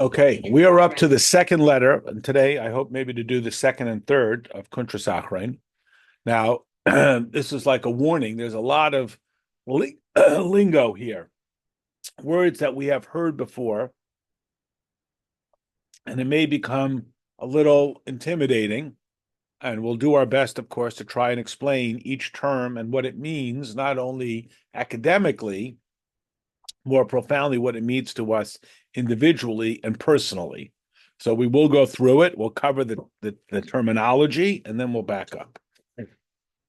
Okay, we are up to the second letter, and today I hope maybe to do the second and third of Kuntres Acharon. Now, this is like a warning. There's a lot of lingo here, words that we have heard before, and it may become a little intimidating. And we'll do our best, of course, to try and explain each term and what it means, not only academically, more profoundly what it means to us individually and personally. So we will go through it. We'll cover the terminology, and then we'll back up.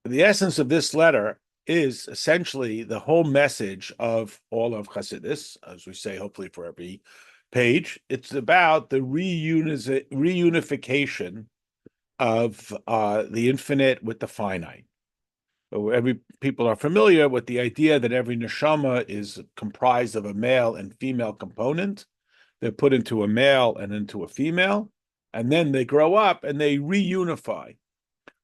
The essence of this letter is essentially the whole message of all of Chassidus, as we say, hopefully for every page. It's about the reunification of the infinite with the finite. Every people are familiar with the idea that every neshama is comprised of a male and female component. They're put into a male and into a female, and then they grow up and they reunify.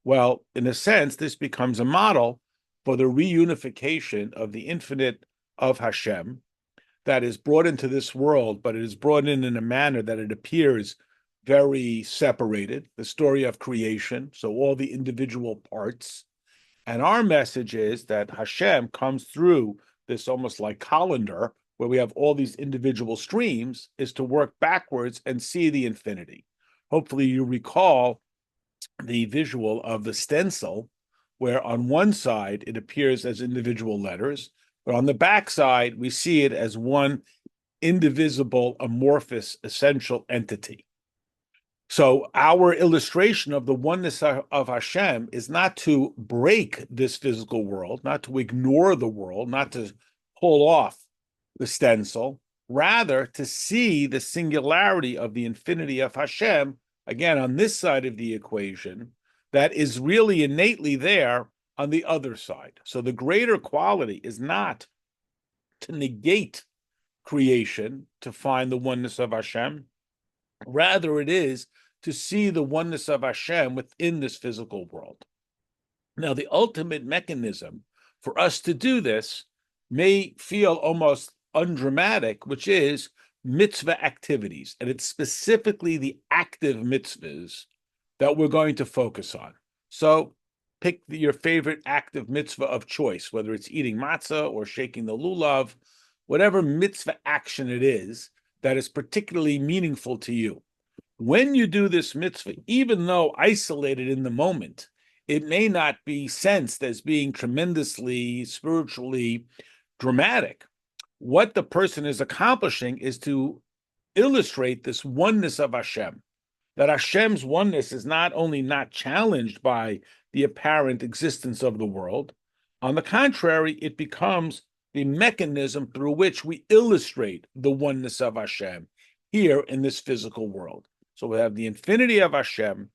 Well, in a sense, this becomes a model for the reunification of the infinite of Hashem that is brought into this world, but it is brought in a manner that it appears very separated. The story of creation, so all the individual parts. And our message is that Hashem comes through this almost like colander, where we have all these individual streams, is to work backwards and see the infinity. Hopefully, you recall the visual of the stencil, where on one side it appears as individual letters, but on the back side, we see it as one indivisible, amorphous, essential entity. So our illustration of the oneness of Hashem is not to break this physical world, not to ignore the world, not to pull off the stencil, rather to see the singularity of the infinity of Hashem, again, on this side of the equation, that is really innately there on the other side. So the greater quality is not to negate creation, to find the oneness of Hashem. Rather, it is to see the oneness of Hashem within this physical world. Now, the ultimate mechanism for us to do this may feel almost undramatic, which is mitzvah activities. And it's specifically the active mitzvahs that we're going to focus on. So pick your favorite active mitzvah of choice, whether it's eating matzah or shaking the lulav, whatever mitzvah action it is that is particularly meaningful to you. When you do this mitzvah, even though isolated in the moment, it may not be sensed as being tremendously spiritually dramatic. What the person is accomplishing is to illustrate this oneness of Hashem, that Hashem's oneness is not only not challenged by the apparent existence of the world. On the contrary, it becomes the mechanism through which we illustrate the oneness of Hashem here in this physical world. So we have the infinity of Hashem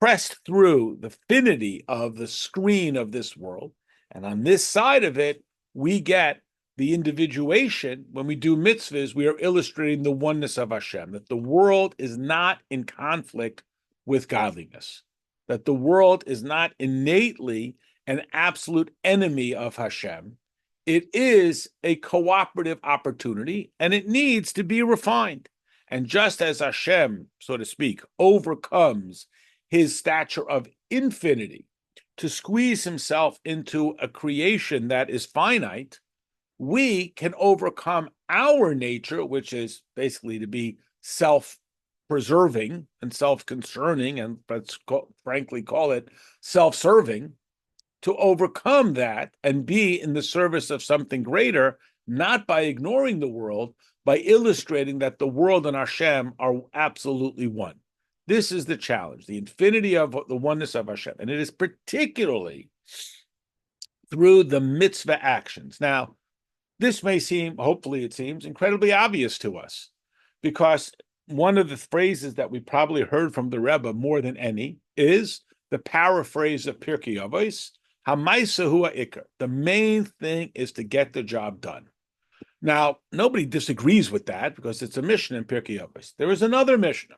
pressed through the finity of the screen of this world. And on this side of it, we get the individuation. When we do mitzvahs, we are illustrating the oneness of Hashem, that the world is not in conflict with godliness, that the world is not innately an absolute enemy of Hashem. It is a cooperative opportunity, and it needs to be refined. And just as Hashem, so to speak, overcomes his stature of infinity to squeeze himself into a creation that is finite, we can overcome our nature, which is basically to be self-preserving and self-concerning, and let's frankly call it self-serving, to overcome that and be in the service of something greater, not by ignoring the world, by illustrating that the world and Hashem are absolutely one. This is the challenge, the infinity of the oneness of Hashem. And it is particularly through the mitzvah actions. Now, this may seem, hopefully it seems, incredibly obvious to us, because one of the phrases that we probably heard from the Rebbe more than any is the paraphrase of Pirkei Avos, Hamaisa hu ha'ikar. The main thing is to get the job done. Now, nobody disagrees with that because it's a Mishnah in Pirkei Avos. There is another Mishnah.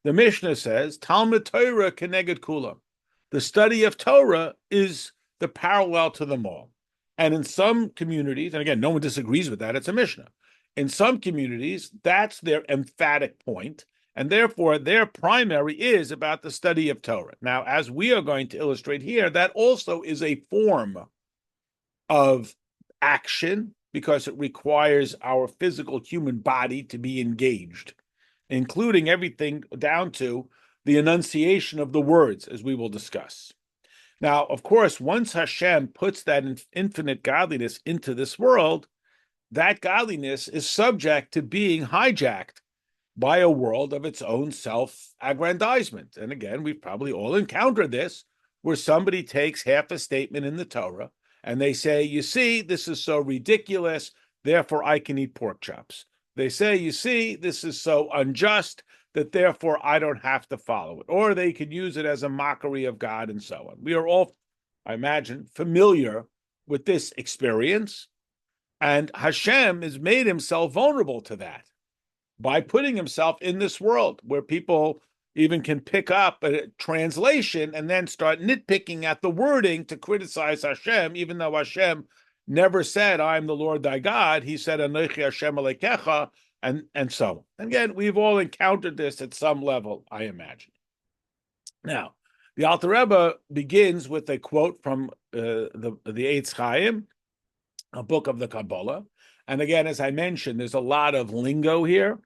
The Mishnah says, Talmud Torah keneged kulam. The study of Torah is the parallel to them all. And in some communities, and again, no one disagrees with that, it's a Mishnah. In some communities, that's their emphatic point, and therefore their primary is about the study of Torah. Now, as we are going to illustrate here, that also is a form of action because it requires our physical human body to be engaged, including everything down to the enunciation of the words, as we will discuss. Now, of course, once Hashem puts that infinite godliness into this world, that godliness is subject to being hijacked by a world of its own self-aggrandizement. And again, we've probably all encountered this, where somebody takes half a statement in the Torah and they say, you see, this is so ridiculous, therefore I can eat pork chops. They say, you see, this is so unjust that therefore I don't have to follow it. Or they could use it as a mockery of God and so on. We are all, I imagine, familiar with this experience. And Hashem has made himself vulnerable to that by putting himself in this world where people even can pick up a translation and then start nitpicking at the wording to criticize Hashem, even though Hashem never said, I'm the Lord thy God. He said, Anochi Hashem Elokecha, and so on. Again, we've all encountered this at some level, I imagine. Now, the Alter Rebbe begins with a quote from the Eitz Chaim, a book of the Kabbalah. And again, as I mentioned, there's a lot of lingo here,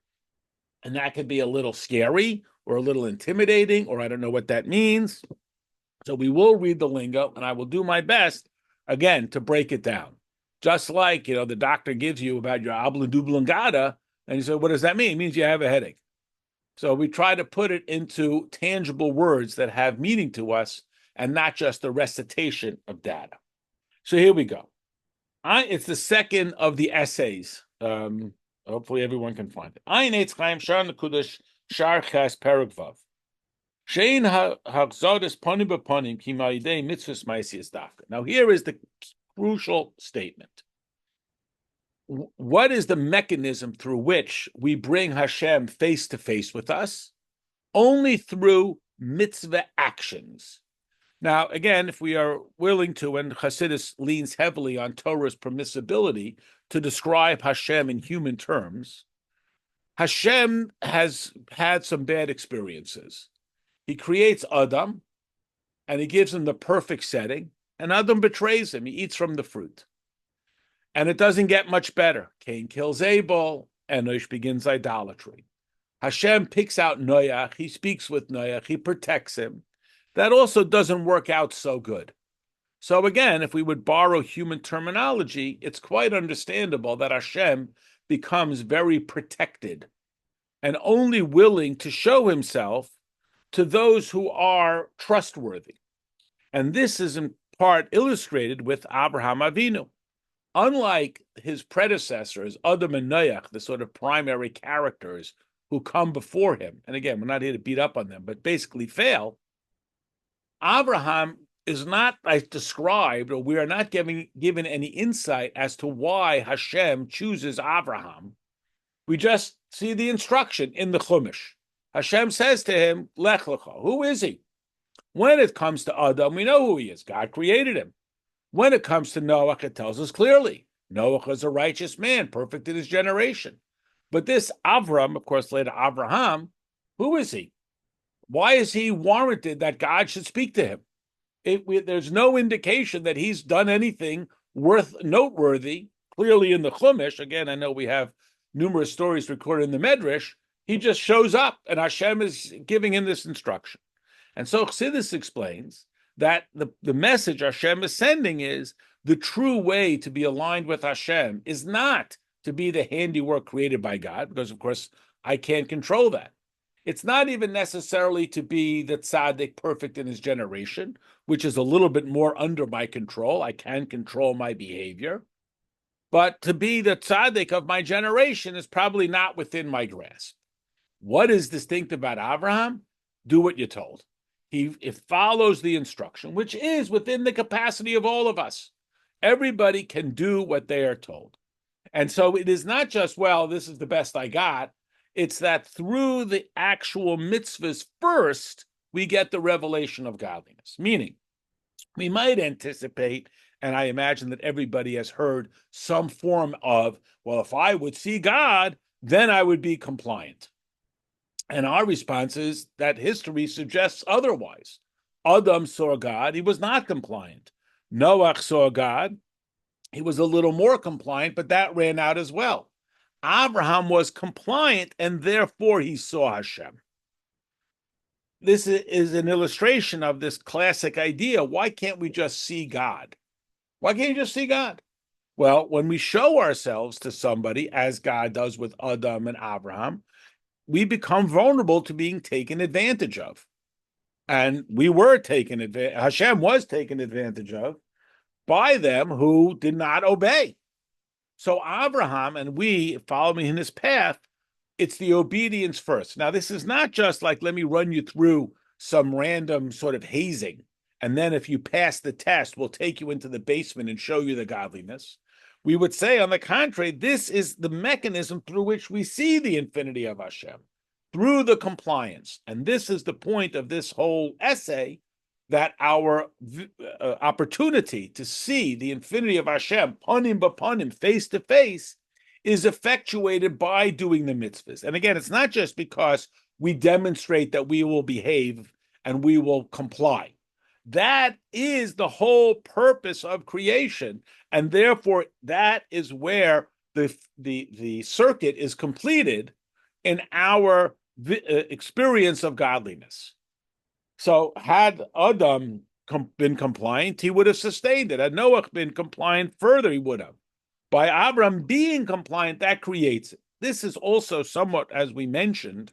and that could be a little scary or a little intimidating, or I don't know what that means. So we will read the lingo, and I will do my best, again, to break it down. Just like, the doctor gives you about your oblongata, and you say, what does that mean? It means you have a headache. So we try to put it into tangible words that have meaning to us, and not just a recitation of data. So here we go. It's the second of the essays. Hopefully everyone can find it. Ein Eitz Chaim Shar Nekudash Shar Ches Perek Vav. Shein hachzodas ponim b'ponim ki ma'idei mitzvahs ma'asiyas dafka. Now here is the crucial statement. What is the mechanism through which we bring Hashem face to face with us? Only through mitzvah actions. Now, again, if we are willing to, and Chassidus leans heavily on Torah's permissibility to describe Hashem in human terms, Hashem has had some bad experiences. He creates Adam, and he gives him the perfect setting, and Adam betrays him. He eats from the fruit. And it doesn't get much better. Cain kills Abel, Enosh begins idolatry. Hashem picks out Noach, he speaks with Noach, he protects him. That also doesn't work out so good. So again, if we would borrow human terminology, it's quite understandable that Hashem becomes very protected and only willing to show himself to those who are trustworthy. And this is in part illustrated with Abraham Avinu. Unlike his predecessors, Adam and Noach, the sort of primary characters who come before him, and again, we're not here to beat up on them, but basically fail, Abraham is not as described, or we are not given any insight as to why Hashem chooses Abraham. We just see the instruction in the Chumash. Hashem says to him, Lech Lecha. Who is he? When it comes to Adam, we know who he is. God created him. When it comes to Noach, it tells us clearly, Noach is a righteous man, perfect in his generation. But this Avram, of course, later Abraham, who is he? Why is he warranted that God should speak to him? There's no indication that he's done anything noteworthy. Clearly in the Chumash, again, I know we have numerous stories recorded in the Medrash, he just shows up and Hashem is giving him this instruction. And so Chassidus explains that the message Hashem is sending is the true way to be aligned with Hashem is not to be the handiwork created by God, because of course I can't control that. It's not even necessarily to be the tzaddik perfect in his generation, which is a little bit more under my control. I can control my behavior. But to be the tzaddik of my generation is probably not within my grasp. What is distinct about Abraham? Do what you're told. It follows the instruction, which is within the capacity of all of us. Everybody can do what they are told. And so it is not just, well, this is the best I got. It's that through the actual mitzvahs first, we get the revelation of godliness. Meaning, we might anticipate And I imagine that everybody has heard some form of, well, if I would see God, then I would be compliant. And our response is that history suggests otherwise. Adam saw God, he was not compliant. Noach saw God, he was a little more compliant, but that ran out as well. Abraham was compliant, and therefore he saw Hashem. This is an illustration of this classic idea. Why can't we just see God? Why can't you just see God? Well, when we show ourselves to somebody, as God does with Adam and Abraham, we become vulnerable to being taken advantage of. And we were taken advantage, Hashem was taken advantage of by them who did not obey. So Abraham and we following in his path, it's the obedience first. Now, this is not just like, let me run you through some random sort of hazing. And then if you pass the test, we'll take you into the basement and show you the godliness. We would say, on the contrary, this is the mechanism through which we see the infinity of Hashem, through the compliance. And this is the point of this whole essay, that our opportunity to see the infinity of Hashem, panim b'panim, face to face, is effectuated by doing the mitzvahs. And again, it's not just because we demonstrate that we will behave and we will comply. That is the whole purpose of creation. And therefore, that is where the circuit is completed in our experience of godliness. So had Adam been compliant, he would have sustained it. Had Noach been compliant further, he would have. By Abram being compliant, that creates it. This is also somewhat, as we mentioned,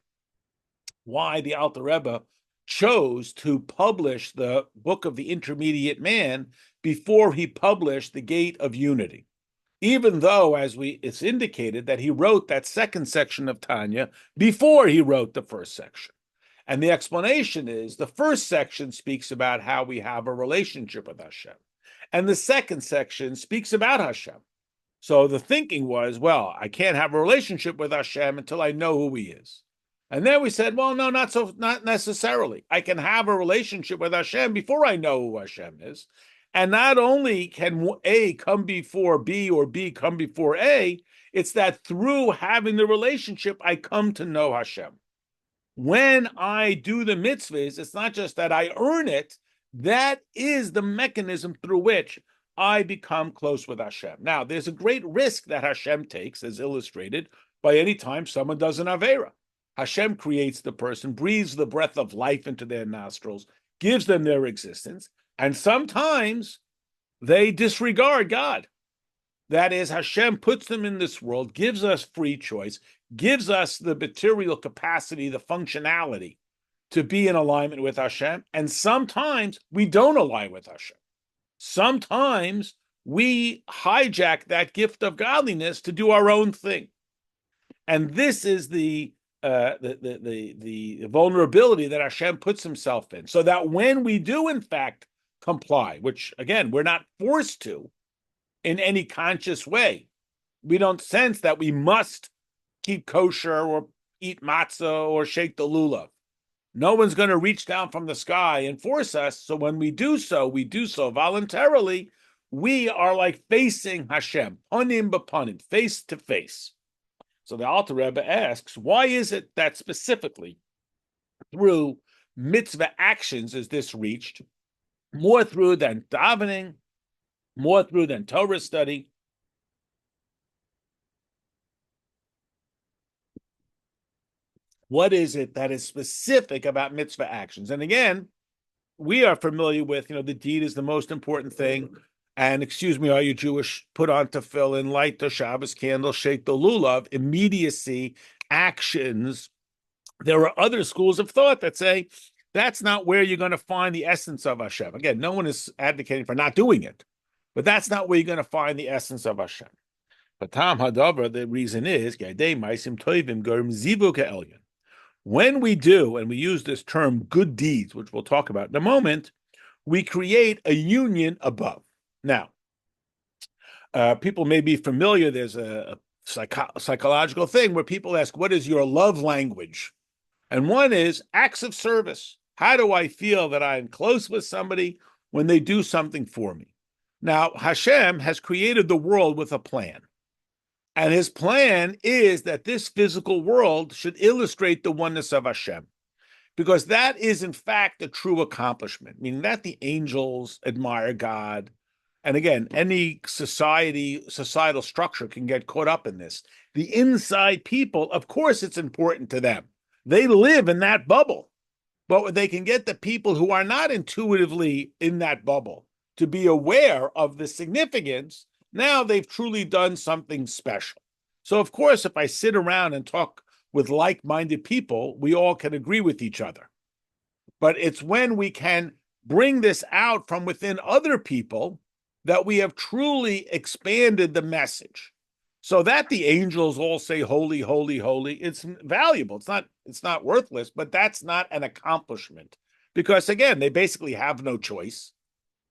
why the Alter Rebbe chose to publish the Book of the Intermediate Man before he published the Gate of Unity. Even though, as it's indicated, that he wrote that second section of Tanya before he wrote the first section. And the explanation is, the first section speaks about how we have a relationship with Hashem. And the second section speaks about Hashem. So the thinking was, well, I can't have a relationship with Hashem until I know who he is. And then we said, well, no, not necessarily. I can have a relationship with Hashem before I know who Hashem is. And not only can A come before B or B come before A, it's that through having the relationship, I come to know Hashem. When I do the mitzvahs, it's not just that I earn it, that is the mechanism through which I become close with Hashem. Now, there's a great risk that Hashem takes, as illustrated by any time someone does an Avera. Hashem creates the person, breathes the breath of life into their nostrils, gives them their existence, and sometimes they disregard God. That is, Hashem puts them in this world, gives us free choice, gives us the material capacity, the functionality to be in alignment with Hashem, and sometimes we don't align with Hashem. Sometimes we hijack that gift of godliness to do our own thing. And this is the vulnerability that Hashem puts himself in, so that when we do, in fact, comply, which, again, we're not forced to in any conscious way. We don't sense that we must keep kosher or eat matzah or shake the lulav. No one's going to reach down from the sky and force us. So when we do so voluntarily. We are like facing Hashem, panim b'panim, face to face. So the Alter Rebbe asks, why is it that specifically through mitzvah actions is this reached, more through than davening, more through than Torah study? What is it that is specific about mitzvah actions? And again, we are familiar with, the deed is the most important thing. And excuse me, are you Jewish? Put on tefillin, light the Shabbos candle, shake the lulav, immediacy, actions. There are other schools of thought that say that's not where you're going to find the essence of Hashem. Again, no one is advocating for not doing it, but that's not where you're going to find the essence of Hashem. But Tam Hadavar, the reason is, when we do, and we use this term good deeds, which we'll talk about in a moment, we create a union above. Now, people may be familiar, there's a psychological thing where people ask, what is your love language? And one is acts of service. How do I feel that I'm close with somebody when they do something for me? Now, Hashem has created the world with a plan. And his plan is that this physical world should illustrate the oneness of Hashem, because that is, in fact, a true accomplishment, meaning that the angels admire God. And again, any societal structure can get caught up in this. The inside people, of course, it's important to them. They live in that bubble. But they can get the people who are not intuitively in that bubble to be aware of the significance. Now they've truly done something special. So, of course, if I sit around and talk with like-minded people, we all can agree with each other. But it's when we can bring this out from within other people that we have truly expanded the message. So that the angels all say, holy, holy, holy, it's valuable. It's not worthless, but that's not an accomplishment. Because again, they basically have no choice.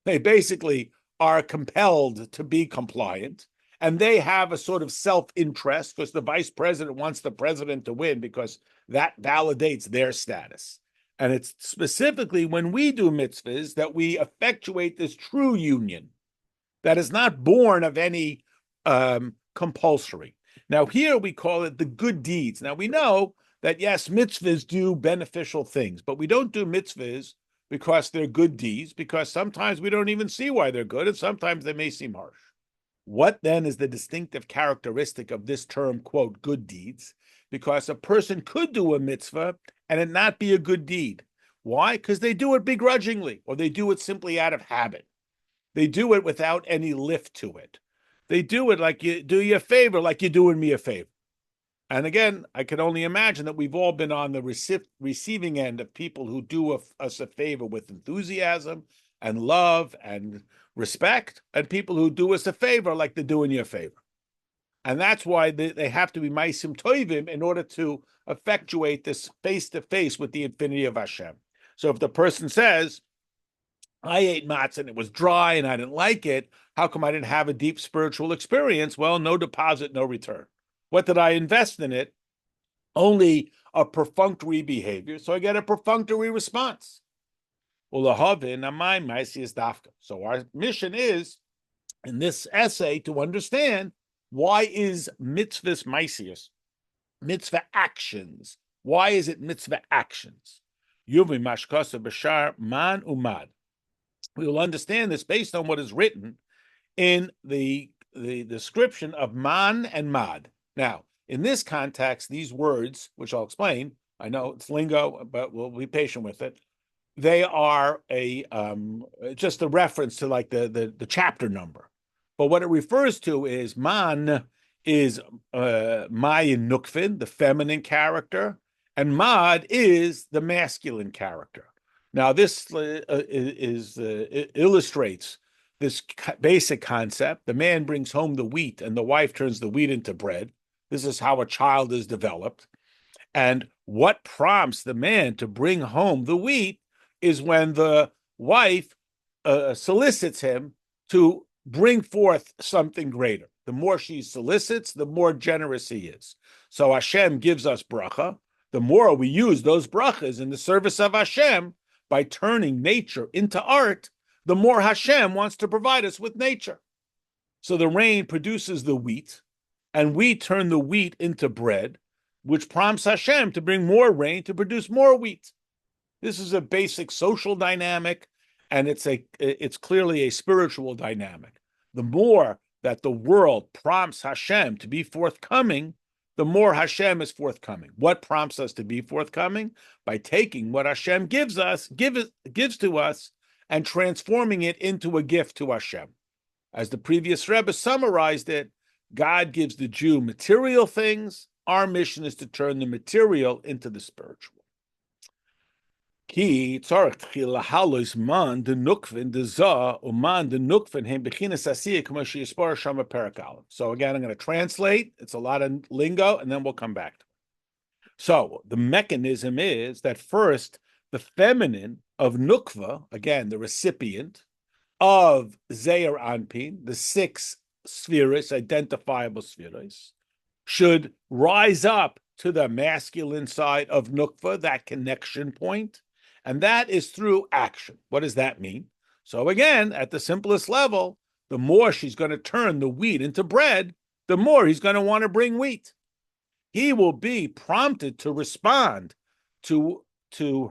They basically are compelled to be compliant. And they have a sort of self-interest because the vice president wants the president to win because that validates their status. And it's specifically when we do mitzvahs that we effectuate this true union that is not born of any compulsory. Now, here we call it the good deeds. Now, we know that, yes, mitzvahs do beneficial things, but we don't do mitzvahs because they're good deeds, because sometimes we don't even see why they're good, and sometimes they may seem harsh. What then is the distinctive characteristic of this term, quote, good deeds? Because a person could do a mitzvah and it not be a good deed. Why? Because they do it begrudgingly, or they do it simply out of habit. They do it without any lift to it. They do it like you do you a favor, like you're doing me a favor. And again, I can only imagine that we've all been on the receiving end of people who do us a favor with enthusiasm and love and respect, and people who do us a favor like they're doing you a favor. And that's why they have to be maisim toivim in order to effectuate this face-to-face with the infinity of Hashem. So if the person says, I ate matzah and it was dry and I didn't like it, how come I didn't have a deep spiritual experience? Well, no deposit, no return. What did I invest in it? Only a perfunctory behavior. So I get a perfunctory response. So our mission is, in this essay, to understand why is mitzvahs maisius, mitzvah actions. Why is it mitzvah actions? Yuvi mashkasa b'shar man umad. We will understand this based on what is written in the description of man and mad. Now, in this context, these words, which I'll explain, I know it's lingo, but we'll be patient with it. They are just a reference to like the chapter number. But what it refers to is man is Mayin Nukvin, the feminine character, and Mad is the masculine character. Now, this illustrates this basic concept. The man brings home the wheat and the wife turns the wheat into bread. This is how a child is developed. And what prompts the man to bring home the wheat is when the wife solicits him to bring forth something greater. The more she solicits, the more generous he is. So Hashem gives us bracha. The more we use those brachas in the service of Hashem by turning nature into art, the more Hashem wants to provide us with nature. So the rain produces the wheat, and we turn the wheat into bread, which prompts Hashem to bring more rain to produce more wheat. This is a basic social dynamic, and it's clearly a spiritual dynamic. The more that the world prompts Hashem to be forthcoming, the more Hashem is forthcoming. What prompts us to be forthcoming? By taking what Hashem gives to us, and transforming it into a gift to Hashem. As the previous Rebbe summarized it, God gives the Jew material things. Our mission is to turn the material into the spiritual. Ki tzarich tchila halos man de nukvin de za uman de nukvin hem bechinas asiyah k'mo sheyispar shama perak aleph. So again, I'm going to translate. It's a lot of lingo, and then we'll come back to it. So the mechanism is that first, the feminine of nukva, again, the recipient of Zeir Anpin, the 6 spheres, identifiable spheres, should rise up to the masculine side of nukva, that connection point. And that is through action. What does that mean? So again, at the simplest level, the more she's going to turn the wheat into bread, the more he's going to want to bring wheat. He will be prompted to respond to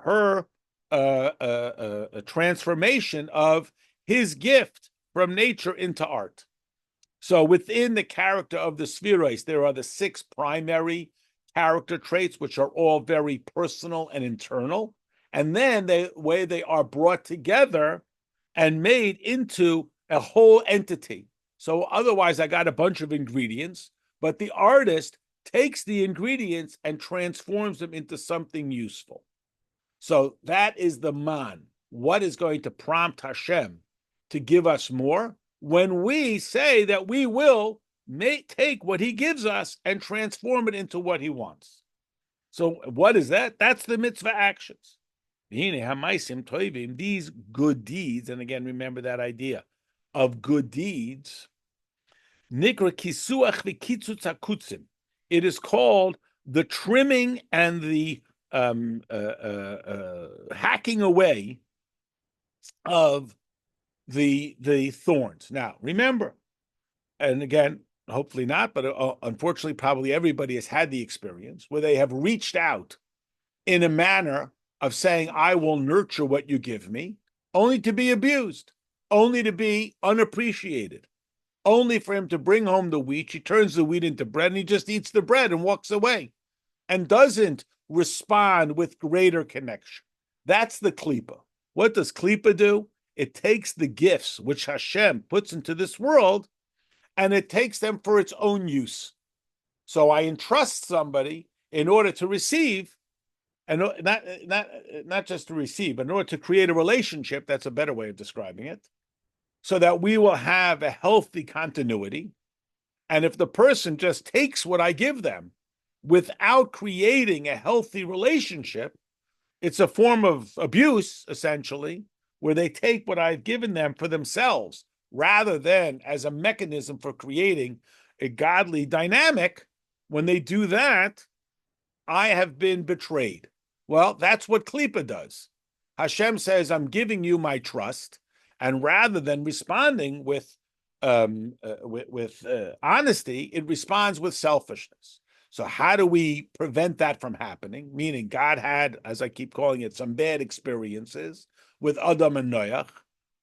her a transformation of his gift from nature into art. So within the character of the spheroids, there are the 6 primary character traits, which are all very personal and internal. And then the way they are brought together and made into a whole entity. So otherwise, I got a bunch of ingredients, but the artist takes the ingredients and transforms them into something useful. So that is the man. What is going to prompt Hashem to give us more? When we say that we will take what he gives us and transform it into what he wants. So what is that? That's the mitzvah actions. These good deeds, and again, remember that idea of good deeds, nikra kisuach v'kitzutz hakutzim. It is called the trimming and the hacking away of the thorns. Now, remember, and again, hopefully not, but unfortunately, probably everybody has had the experience where they have reached out in a manner of saying, I will nurture what you give me, only to be abused, only to be unappreciated, only for him to bring home the wheat. She turns the wheat into bread and he just eats the bread and walks away and doesn't respond with greater connection. That's the klipa. What does klipa do? It takes the gifts which Hashem puts into this world and it takes them for its own use. So I entrust somebody in order to receive, and not just to receive, but in order to create a relationship. That's a better way of describing it, so that we will have a healthy continuity. And if the person just takes what I give them without creating a healthy relationship, it's a form of abuse, essentially, where they take what I've given them for themselves rather than as a mechanism for creating a godly dynamic. When they do that, I have been betrayed. Well, that's what klipa does. Hashem says, I'm giving you my trust, and rather than responding with honesty, it responds with selfishness. So how do we prevent that from happening? Meaning God had, as I keep calling it, some bad experiences with Adam and Noach.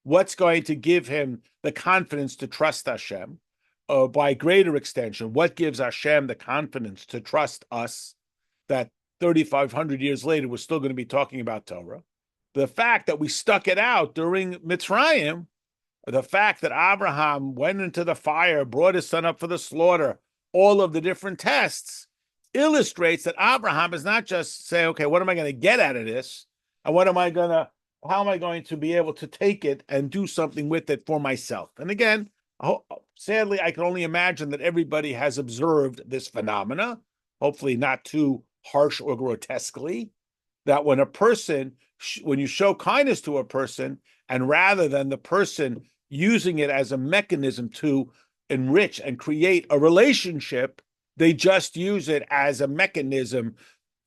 What's going to give him the confidence to trust Hashem? By greater extension, what gives Hashem the confidence to trust us that 3,500 years later we're still going to be talking about Torah? The fact that we stuck it out during Mitzrayim, the fact that Abraham went into the fire, brought his son up for the slaughter, all of the different tests illustrates that Abraham is not just saying, okay, what am I going to get out of this? And how am I going to be able to take it and do something with it for myself? And again, sadly, I can only imagine that everybody has observed this phenomena, hopefully not too harsh or grotesquely, that when you show kindness to a person, and rather than the person using it as a mechanism to enrich and create a relationship, they just use it as a mechanism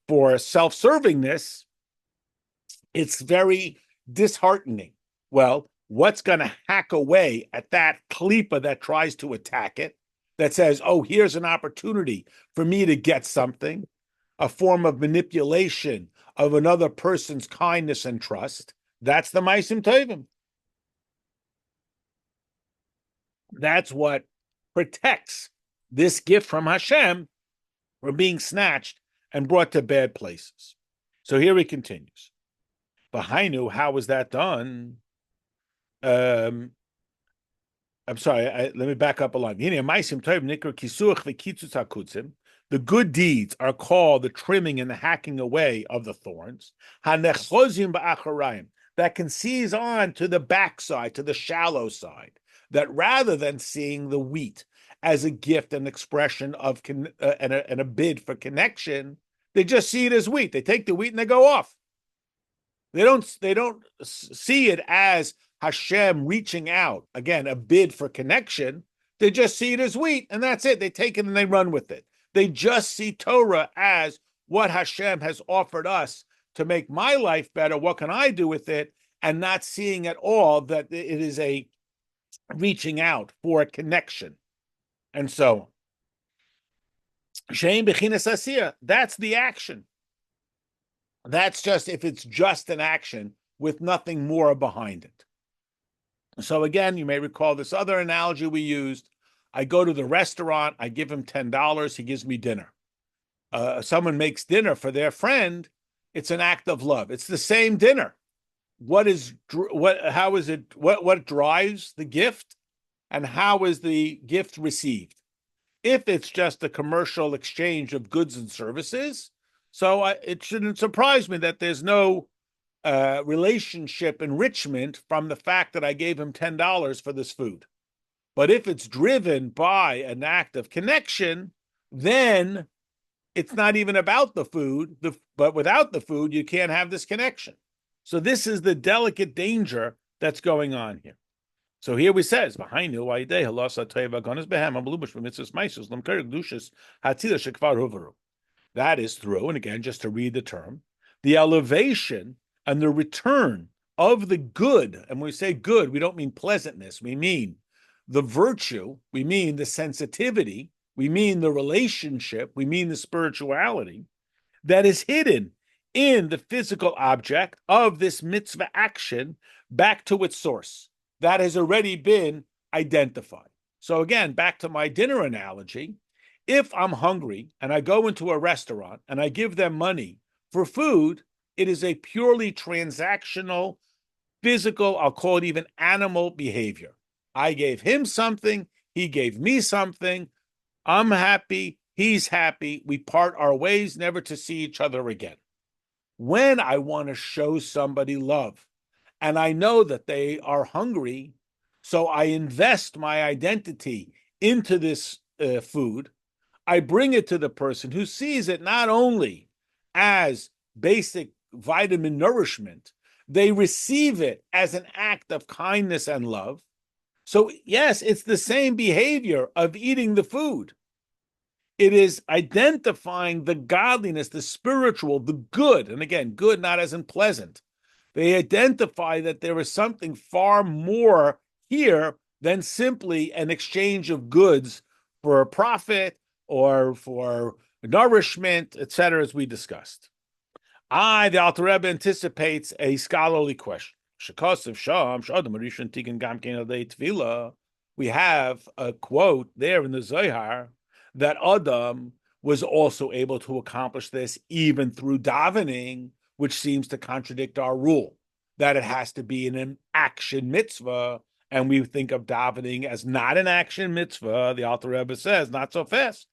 for self-servingness, it's very disheartening. Well, what's going to hack away at that klipa that tries to attack it, that says, oh, here's an opportunity for me to get something, a form of manipulation of another person's kindness and trust? That's the Maisim Tovim. That's what protects this gift from Hashem from being snatched and brought to bad places. So here he continues. Behainu, how was that done? I'm sorry, let me back up a line. The good deeds are called the trimming and the hacking away of the thorns. That can seize on to the backside, to the shallow side. That rather than seeing the wheat as a gift and expression of and a bid for connection, they just see it as wheat. They take the wheat and they go off. They don't see it as Hashem reaching out, again, a bid for connection. They just see it as wheat, and that's it. They take it and they run with it. They just see Torah as what Hashem has offered us to make my life better. What can I do with it? And not seeing at all that it is a reaching out for a connection, and so Shein Bechinas Asiyah, that's the action. That's just if it's just an action with nothing more behind it. So again, you may recall this other analogy we used. I go to the restaurant, I give him $10, he gives me dinner. Someone makes dinner for their friend, it's an act of love. It's the same dinner. How is it, what drives the gift, and how is the gift received? If it's just a commercial exchange of goods and services, so it shouldn't surprise me that there's no relationship enrichment from the fact that I gave him $10 for this food. But if it's driven by an act of connection, then it's not even about the food, but without the food, you can't have this connection. So this is the delicate danger that's going on here. So here we says, that is through, and again, just to read the term, the elevation and the return of the good. And when we say good, we don't mean pleasantness. We mean the virtue. We mean the sensitivity. We mean the relationship. We mean the spirituality that is hidden in the physical object of this mitzvah action back to its source. That has already been identified. So again, back to my dinner analogy, if I'm hungry and I go into a restaurant and I give them money for food, it is a purely transactional, physical, I'll call it even animal behavior. I gave him something, he gave me something, I'm happy, he's happy, we part our ways, never to see each other again. When I want to show somebody love, and I know that they are hungry, so I invest my identity into this food, I bring it to the person who sees it not only as basic vitamin nourishment, they receive it as an act of kindness and love. So yes, it's the same behavior of eating the food. It is identifying the godliness, the spiritual, the good. And again, good not as in pleasant. They identify that there is something far more here than simply an exchange of goods for a profit or for nourishment, etc., as we discussed. The Alter Rebbe anticipates a scholarly question. We have a quote there in the Zohar that Adam was also able to accomplish this even through davening, which seems to contradict our rule that it has to be an action mitzvah, and we think of davening as not an action mitzvah. The Alter Rebbe says, not so fast.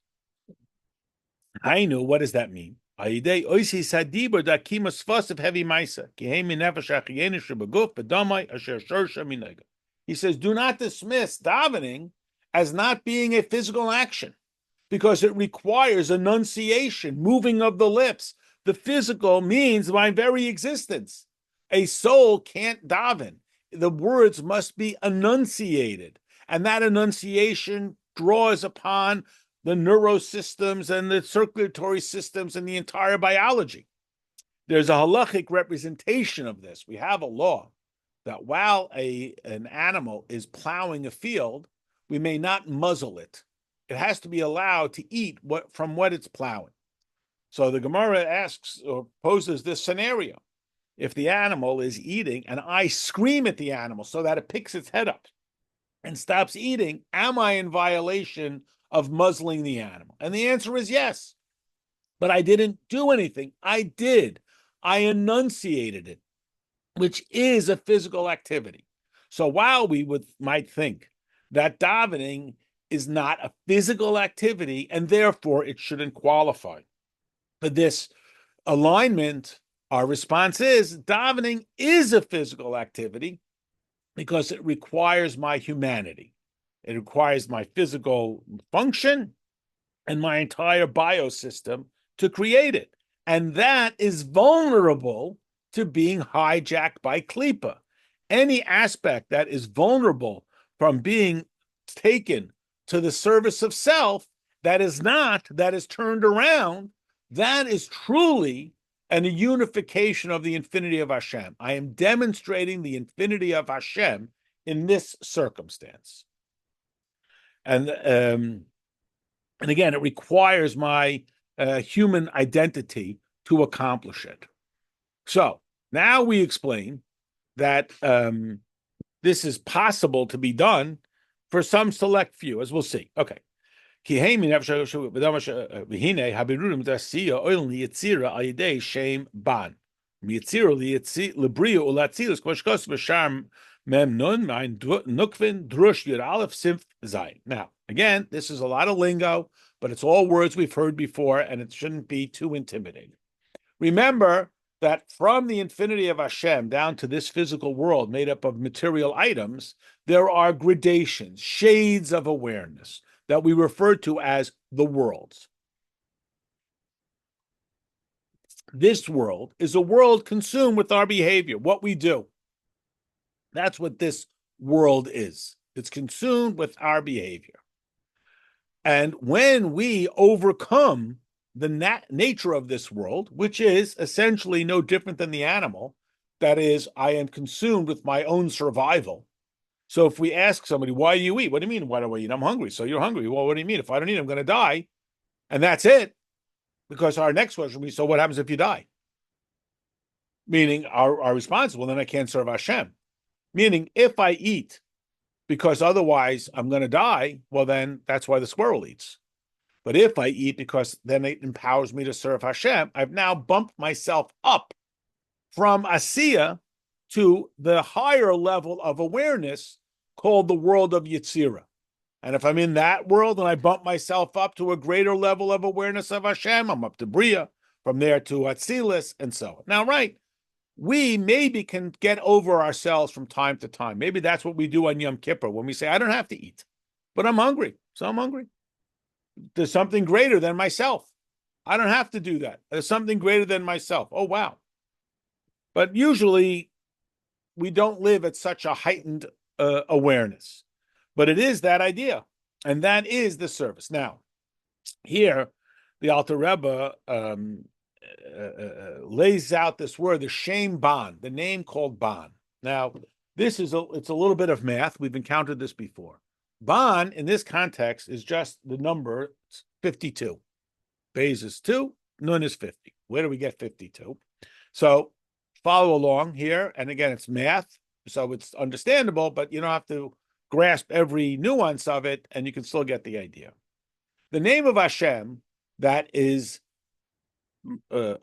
I know, what does that mean? He says, do not dismiss davening as not being a physical action, because it requires enunciation, moving of the lips. The physical means my very existence. A soul can't daven. The words must be enunciated, and that enunciation draws upon the neurosystems and the circulatory systems and the entire biology. There's a halachic representation of this. We have a law that while an animal is plowing a field, we may not muzzle it. It has to be allowed to eat from what it's plowing. So the Gemara asks or poses this scenario. If the animal is eating and I scream at the animal so that it picks its head up and stops eating, am I in violation of muzzling the animal? And the answer is yes. But I didn't do anything. I did. I enunciated it, which is a physical activity. So while we might think that davening is not a physical activity and therefore it shouldn't qualify for this alignment, our response is davening is a physical activity because it requires my humanity. It requires my physical function and my entire biosystem to create it. And that is vulnerable to being hijacked by klipa. Any aspect that is vulnerable from being taken to the service of self, that is turned around, that is truly a unification of the infinity of Hashem. I am demonstrating the infinity of Hashem in this circumstance. And again, it requires my human identity to accomplish it. So now we explain that this is possible to be done for some select few, as we'll see. Okay. Now, again, this is a lot of lingo, but it's all words we've heard before, and it shouldn't be too intimidating. Remember that from the infinity of Hashem down to this physical world made up of material items, there are gradations, shades of awareness that we refer to as the worlds. This world is a world consumed with our behavior, what we do. That's what this world is. It's consumed with our behavior. And when we overcome the nature of this world, which is essentially no different than the animal, that is, I am consumed with my own survival. So if we ask somebody, why do you eat? What do you mean, why do I eat? I'm hungry. So you're hungry. Well, what do you mean? If I don't eat, I'm going to die. And that's it. Because our next question will be, so what happens if you die? Meaning our response is, well, then I can't serve Hashem. Meaning if I eat because otherwise I'm going to die, well, then that's why the squirrel eats. But if I eat because then it empowers me to serve Hashem, I've now bumped myself up from Asiya to the higher level of awareness called the world of Yetzirah. And if I'm in that world and I bump myself up to a greater level of awareness of Hashem, I'm up to Bria, from there to Atzilus, and so on. Now, right, we maybe can get over ourselves from time to time. Maybe that's what we do on Yom Kippur when we say, I don't have to eat, but I'm hungry, so I'm hungry. There's something greater than myself. I don't have to do that. There's something greater than myself. Oh, wow. But usually we don't live at such a heightened awareness. But it is that idea, and that is the service. Now, here, the Alter Rebbe lays out this word, the Shem Ban, the name called Ban. Now, it's a little bit of math. We've encountered this before. Ban, in this context, is just the number 52. Beis is 2, Nun is 50. Where do we get 52? So follow along here. And again, it's math, so it's understandable, but you don't have to grasp every nuance of it, and you can still get the idea. The name of Hashem that is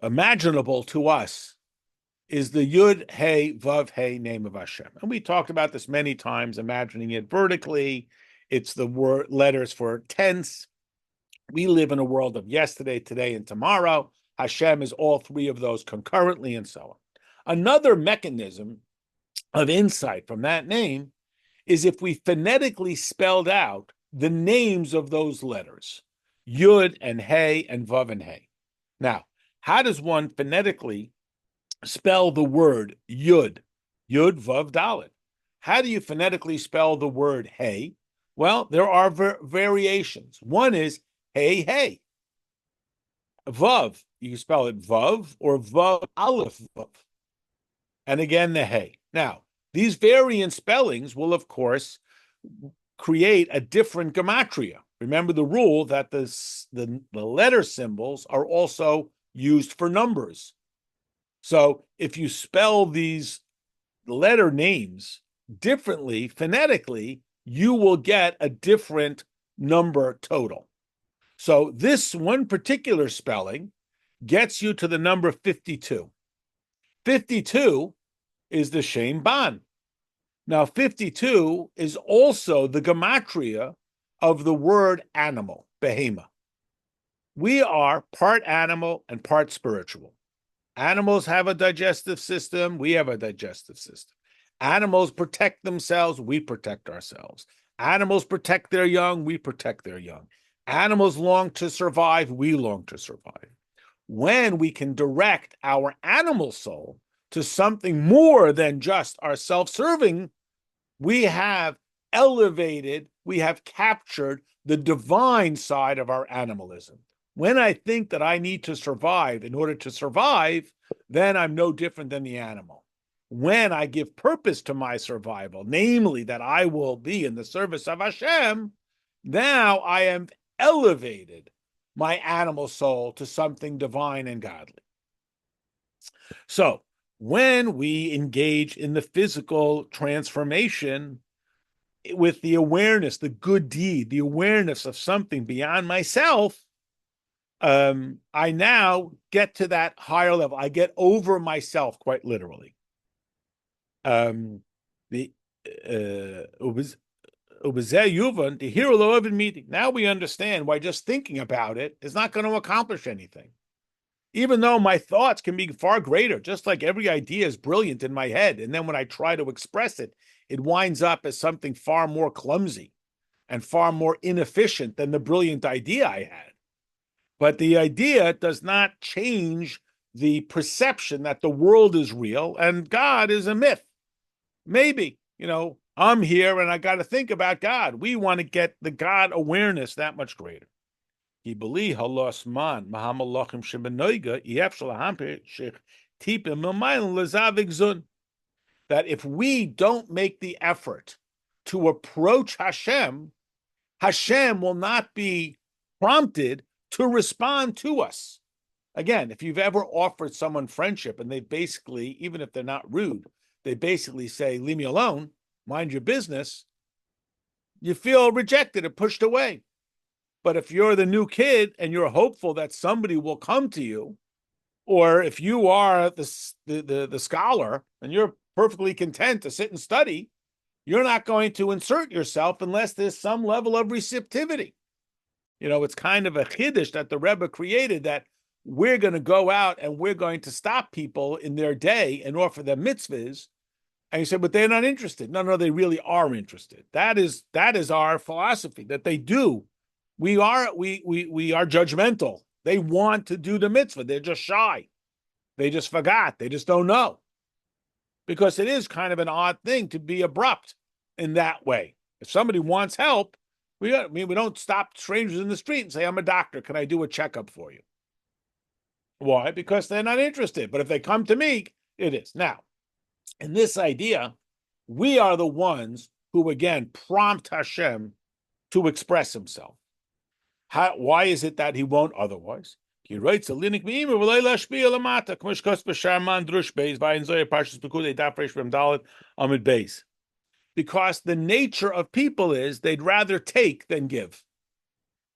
imaginable to us is the Yud Hey Vav Hey name of Hashem. And we talked about this many times, imagining it vertically. It's the word letters for tense. We live in a world of yesterday, today, and tomorrow. Hashem is all three of those concurrently, and so on. Another mechanism of insight from that name is if we phonetically spelled out the names of those letters, Yud and Hey and Vav and Hey. Now, how does one phonetically spell the word Yud? Yud, Vav, Dalet. How do you phonetically spell the word Hey? Well, there are variations. One is Hey, Hey. Vav, you can spell it Vav or Vav, Aleph, Vav. And again, the Hey. Now, these variant spellings will, of course, create a different gematria. Remember the rule that the letter symbols are also used for numbers. So if you spell these letter names differently, phonetically, you will get a different number total. So this one particular spelling gets you to the number 52. 52 is the Shem Ban. Now, 52 is also the gematria of the word animal, behema. We are part animal and part spiritual. Animals have a digestive system. We have a digestive system. Animals protect themselves. We protect ourselves. Animals protect their young. We protect their young. Animals long to survive. We long to survive. When we can direct our animal soul to something more than just our self-serving, we have elevated, we have captured the divine side of our animalism. When I think that I need to survive in order to survive, then I'm no different than the animal. when I give purpose to my survival, namely that I will be in the service of Hashem, now I am elevated my animal soul to something divine and godly. So when we engage in the physical transformation with the awareness, the good deed, the awareness of something beyond myself, I now get to that higher level. I get over myself, quite literally. The meeting. Now we understand why just thinking about it is not going to accomplish anything. Even though my thoughts can be far greater, just like every idea is brilliant in my head. And then when I try to express it, it winds up as something far more clumsy and far more inefficient than the brilliant idea I had. But the idea does not change the perception that the world is real and God is a myth. Maybe, I'm here and I got to think about God. We want to get the God awareness that much greater. That if we don't make the effort to approach Hashem, Hashem will not be prompted to respond to us. Again, if you've ever offered someone friendship and they basically, even if they're not rude, they basically say, leave me alone, mind your business, you feel rejected or pushed away. But if you're the new kid and you're hopeful that somebody will come to you, or if you are the scholar and you're perfectly content to sit and study, you're not going to insert yourself unless there's some level of receptivity. It's kind of a chiddush that the Rebbe created, that we're going to go out and we're going to stop people in their day and offer them mitzvahs. And you said, but they're not interested. No, they really are interested. That is our philosophy, that they do. We are judgmental. They want to do the mitzvah. They're just shy. They just forgot. They just don't know. Because it is kind of an odd thing to be abrupt in that way. If somebody wants help, we don't stop strangers in the street and say, I'm a doctor. Can I do a checkup for you? Why? Because they're not interested. But if they come to me, it is. Now, in this idea, we are the ones who, again, prompt Hashem to express himself. Why is it that he won't otherwise? He writes a linik me'imer v'lo lashpia lamata, k'mishkos b'sharman drush beis v'ayin zoyer parshas pekudei daf reish v'em dalet amid beis. Because the nature of people is they'd rather take than give.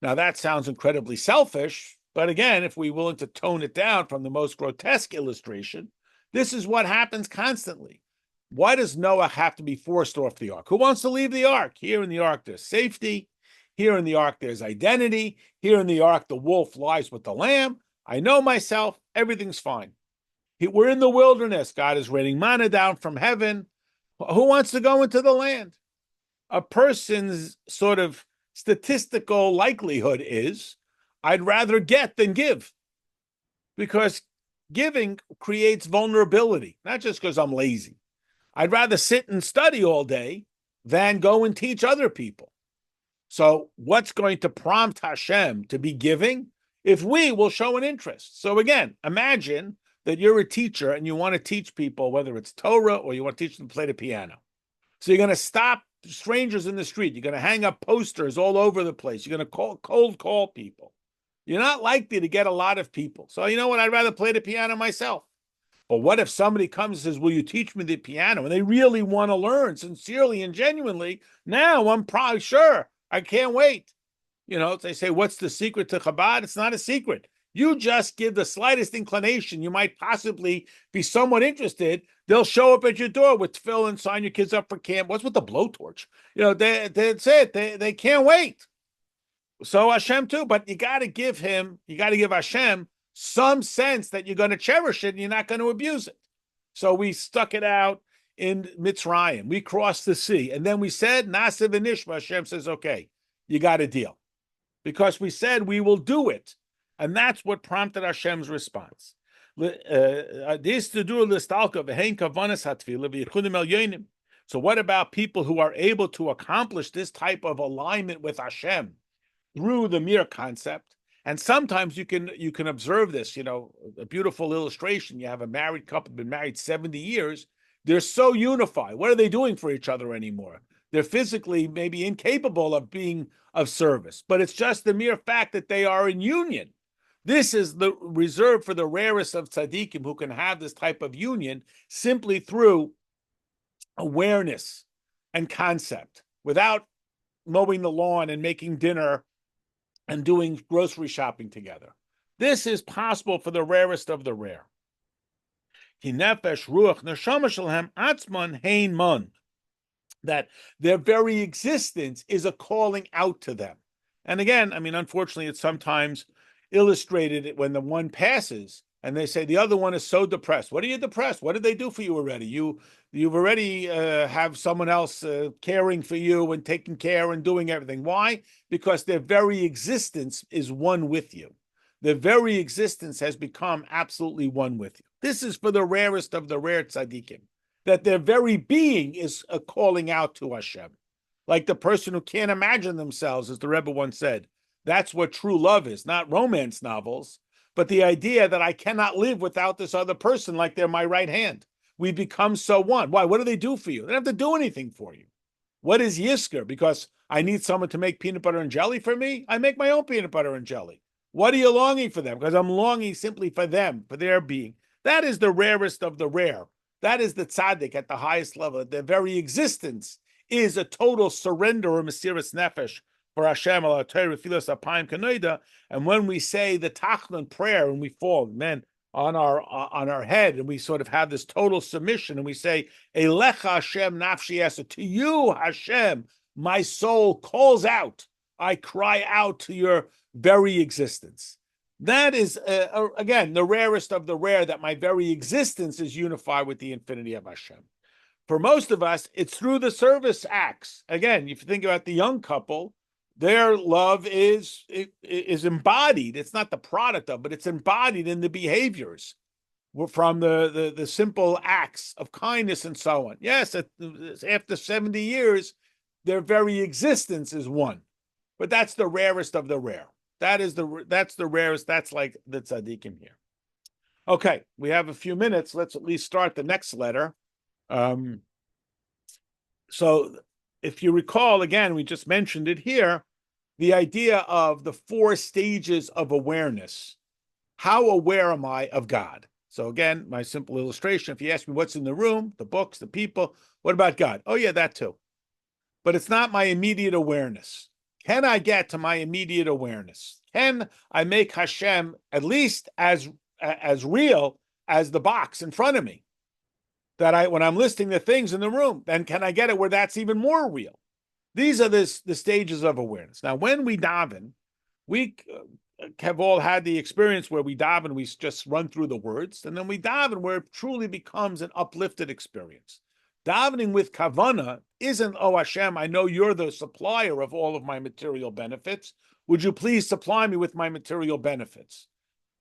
Now that sounds incredibly selfish, but again, if we're willing to tone it down from the most grotesque illustration, this is what happens constantly. Why does Noah have to be forced off the ark? Who wants to leave the ark? Here in the ark, there's safety. Here in the ark, there's identity. Here in the ark, the wolf lies with the lamb. I know myself. Everything's fine. We're in the wilderness. God is raining manna down from heaven. Who wants to go into the land? A person's sort of statistical likelihood is, I'd rather get than give. Because giving creates vulnerability, not just because I'm lazy. I'd rather sit and study all day than go and teach other people. So what's going to prompt Hashem to be giving? If we will show an interest. So again, imagine that you're a teacher and you want to teach people, whether it's Torah or you want to teach them to play the piano. So you're going to stop strangers in the street. You're going to hang up posters all over the place. You're going to cold call people. You're not likely to get a lot of people. So you know what? I'd rather play the piano myself. But what if somebody comes and says, will you teach me the piano? And they really want to learn sincerely and genuinely. Now I'm probably sure. I can't wait. They say, what's the secret to Chabad? It's not a secret. You just give the slightest inclination. You might possibly be somewhat interested. They'll show up at your door with tefillin and sign your kids up for camp. What's with the blowtorch? That's it. They can't wait. So Hashem too, but you got to give Hashem some sense that you're going to cherish it and you're not going to abuse it. So we stuck it out in Mitzrayim. We crossed the sea. And then we said, Nasiv and Nishma. Hashem says, okay, you got a deal. Because we said we will do it. And that's what prompted Hashem's response. So what about people who are able to accomplish this type of alignment with Hashem through the mere concept? And sometimes you can observe this, a beautiful illustration. You have a married couple, been married 70 years. They're so unified. What are they doing for each other anymore? They're physically maybe incapable of being of service, but it's just the mere fact that they are in union. This is the reserved for the rarest of tzaddikim who can have this type of union simply through awareness and concept without mowing the lawn and making dinner and doing grocery shopping together. This is possible for the rarest of the rare. That their very existence is a calling out to them. And again, I mean, unfortunately, it's sometimes illustrated when the one passes and they say the other one is so depressed. What are you depressed? What did they do for you already? You've already have someone else caring for you and taking care and doing everything. Why? Because their very existence is one with you. Their very existence has become absolutely one with you. This is for the rarest of the rare tzaddikim, that their very being is a calling out to Hashem. Like the person who can't imagine themselves, as the Rebbe once said. That's what true love is, not romance novels, but the idea that I cannot live without this other person like they're my right hand. We become so one. Why? What do they do for you? They don't have to do anything for you. What is Yisker? Because I need someone to make peanut butter and jelly for me? I make my own peanut butter and jelly. What are you longing for them? Because I'm longing simply for them, for their being. That is the rarest of the rare. That is the tzaddik at the highest level. Their very existence is a total surrender or mesiras nefesh for Hashem. And when we say the tachlan prayer and we fall, man, on our head, and we sort of have this total submission, and we say, Elecha Hashem nafshi esa, to you, Hashem, my soul calls out. I cry out to your very existence. That is, again, the rarest of the rare, that my very existence is unified with the infinity of Hashem. For most of us, it's through the service acts. Again, if you think about the young couple, their love is embodied. It's not the product of, but it's embodied in the behaviors from the simple acts of kindness and so on. Yes, after 70 years, their very existence is one. But that's the rarest of the rare. That's the rarest. That's like the tzaddikim here. Okay, we have a few minutes. Let's at least start the next letter. So if you recall, again, we just mentioned it here, the idea of the 4 stages of awareness. How aware am I of God? So again, my simple illustration, if you ask me what's in the room, the books, the people, what about God? Oh yeah, that too. But it's not my immediate awareness. Can I get to my immediate awareness? Can I make Hashem at least as real as the box in front of me? That when I'm listing the things in the room, then can I get it where that's even more real? These are the stages of awareness. Now, when we daven, we have all had the experience where we daven, we just run through the words, and then we daven where it truly becomes an uplifted experience. Davening with kavana isn't, oh Hashem, I know you're the supplier of all of my material benefits. Would you please supply me with my material benefits?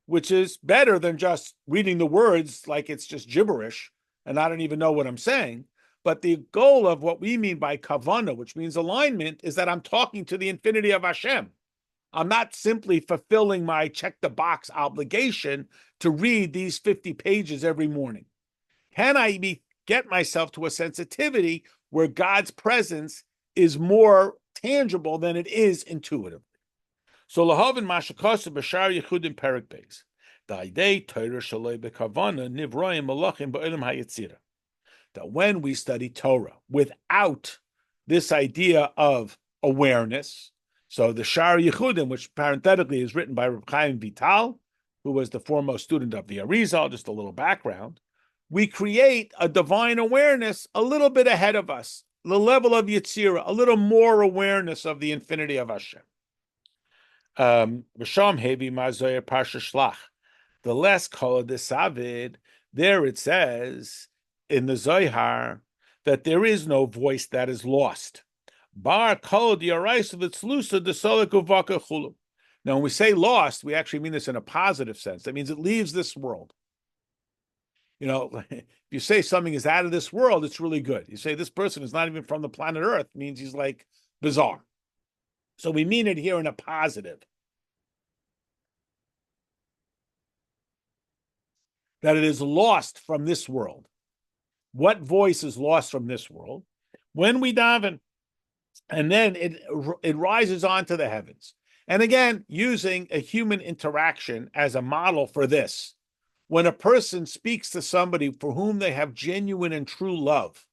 Which is better than just reading the words like it's just gibberish and I don't even know what I'm saying. But the goal of what we mean by kavana, which means alignment, is that I'm talking to the infinity of Hashem. I'm not simply fulfilling my check the box obligation to read these 50 pages every morning. Can I get myself to a sensitivity where God's presence is more tangible than it is intuitive? So lahavin mashakasa b'shar yichudim perik beis. Da'idei Torah shaloi bekavana nivroim malachim ba'olam hayetzira. That when we study Torah without this idea of awareness, so the Shar Yechudim, which parenthetically is written by Reb Chaim Vital, who was the foremost student of the Arizal, just a little background, we create a divine awareness a little bit ahead of us, the level of Yetzirah, a little more awareness of the infinity of Hashem. Risham Hevi Mazoyer Parsha Shlach. The less Kol Desavid, there it says in the Zohar that there is no voice that is lost. Bar Kol Diaraisav Itzlusa Desolik Uvaka Chulu. Now, when we say lost, we actually mean this in a positive sense. That means it leaves this world. You know, if you say something is out of this world, it's really good. You say this person is not even from the planet Earth, it means he's like bizarre. So we mean it here in a positive. That it is lost from this world. what voice is lost from this world when we daven, and then it rises onto the heavens. And again, using a human interaction as a model for this. When a person speaks to somebody for whom they have genuine and true love,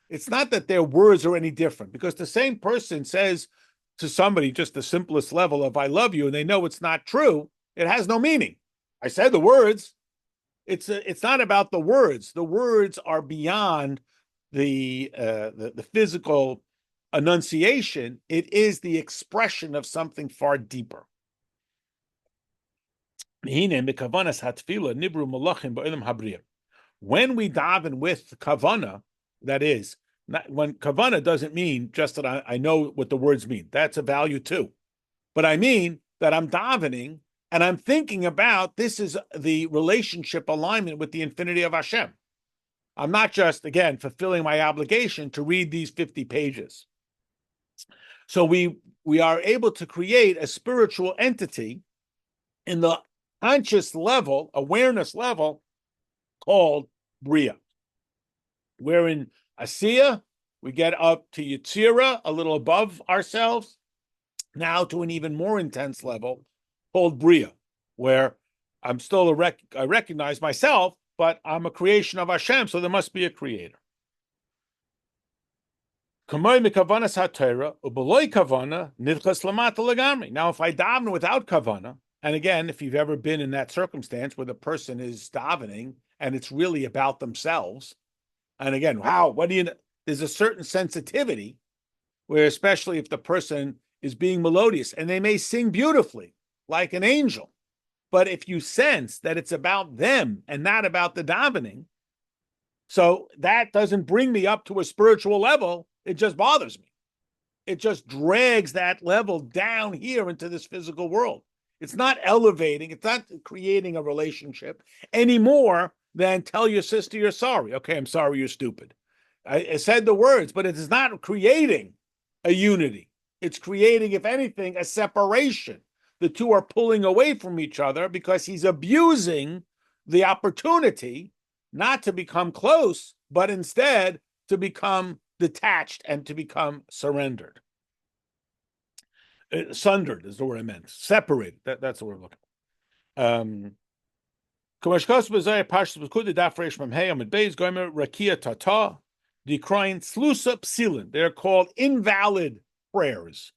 it's not that their words are any different, because the same person says to somebody just the simplest level of "I love you," and they know it's not true. It has no meaning. I said the words. It's not about the words. The words are beyond the physical enunciation. It is the expression of something far deeper. When we daven with kavana, that is, when kavana doesn't mean just that I know what the words mean. That's a value too. But I mean that I'm davening and I'm thinking about this is the relationship alignment with the infinity of Hashem. I'm not just, again, fulfilling my obligation to read these 50 pages. So we are able to create a spiritual entity in the conscious level, awareness level, called Bria. Where in Asiya, we get up to Yetzira, a little above ourselves, now to an even more intense level called Bria, where I'm still I recognize myself, but I'm a creation of Hashem, so there must be a creator. Now, if I daven without kavana, and again, if you've ever been in that circumstance where the person is davening and it's really about themselves, and again, wow, what do you know? There's a certain sensitivity where, especially if the person is being melodious, and they may sing beautifully like an angel, but if you sense that it's about them and not about the davening, so that doesn't bring me up to a spiritual level. It just bothers me. It just drags that level down here into this physical world. It's not elevating. It's not creating a relationship any more than tell your sister you're sorry. Okay, I'm sorry, you're stupid. I said the words, but it is not creating a unity. It's creating, if anything, a separation. The two are pulling away from each other because he's abusing the opportunity not to become close, but instead to become detached and to become surrendered. Sundered is the word I meant. Separated. That's the word I'm looking for. They're called invalid prayers.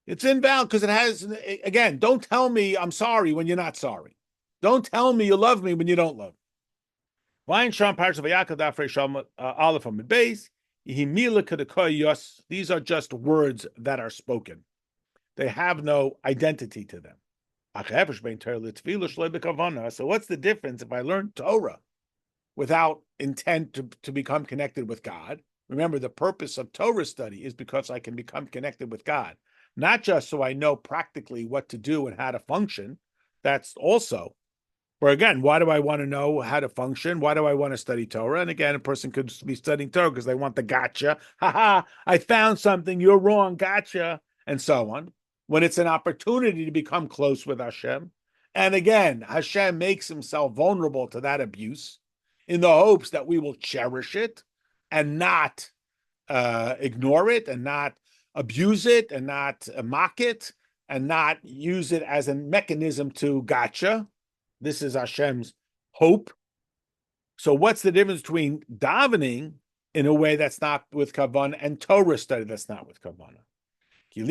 It's invalid because it has, again, don't tell me I'm sorry when you're not sorry. Don't tell me you love me when you don't love me. These are just words that are spoken. They have no identity to them. So what's the difference if I learn Torah without intent to become connected with God? Remember, the purpose of Torah study is because I can become connected with God, not just so I know practically what to do and how to function. That's also, where again, why do I want to know how to function? Why do I want to study Torah? And again, a person could be studying Torah because they want the gotcha. I found something, you're wrong, gotcha, and so on. When it's an opportunity to become close with Hashem. And again, Hashem makes himself vulnerable to that abuse in the hopes that we will cherish it and not ignore it and not abuse it and not mock it and not use it as a mechanism to gotcha. This is Hashem's hope. So what's the difference between davening in a way that's not with kavanah and Torah study that's not with kavanah? So you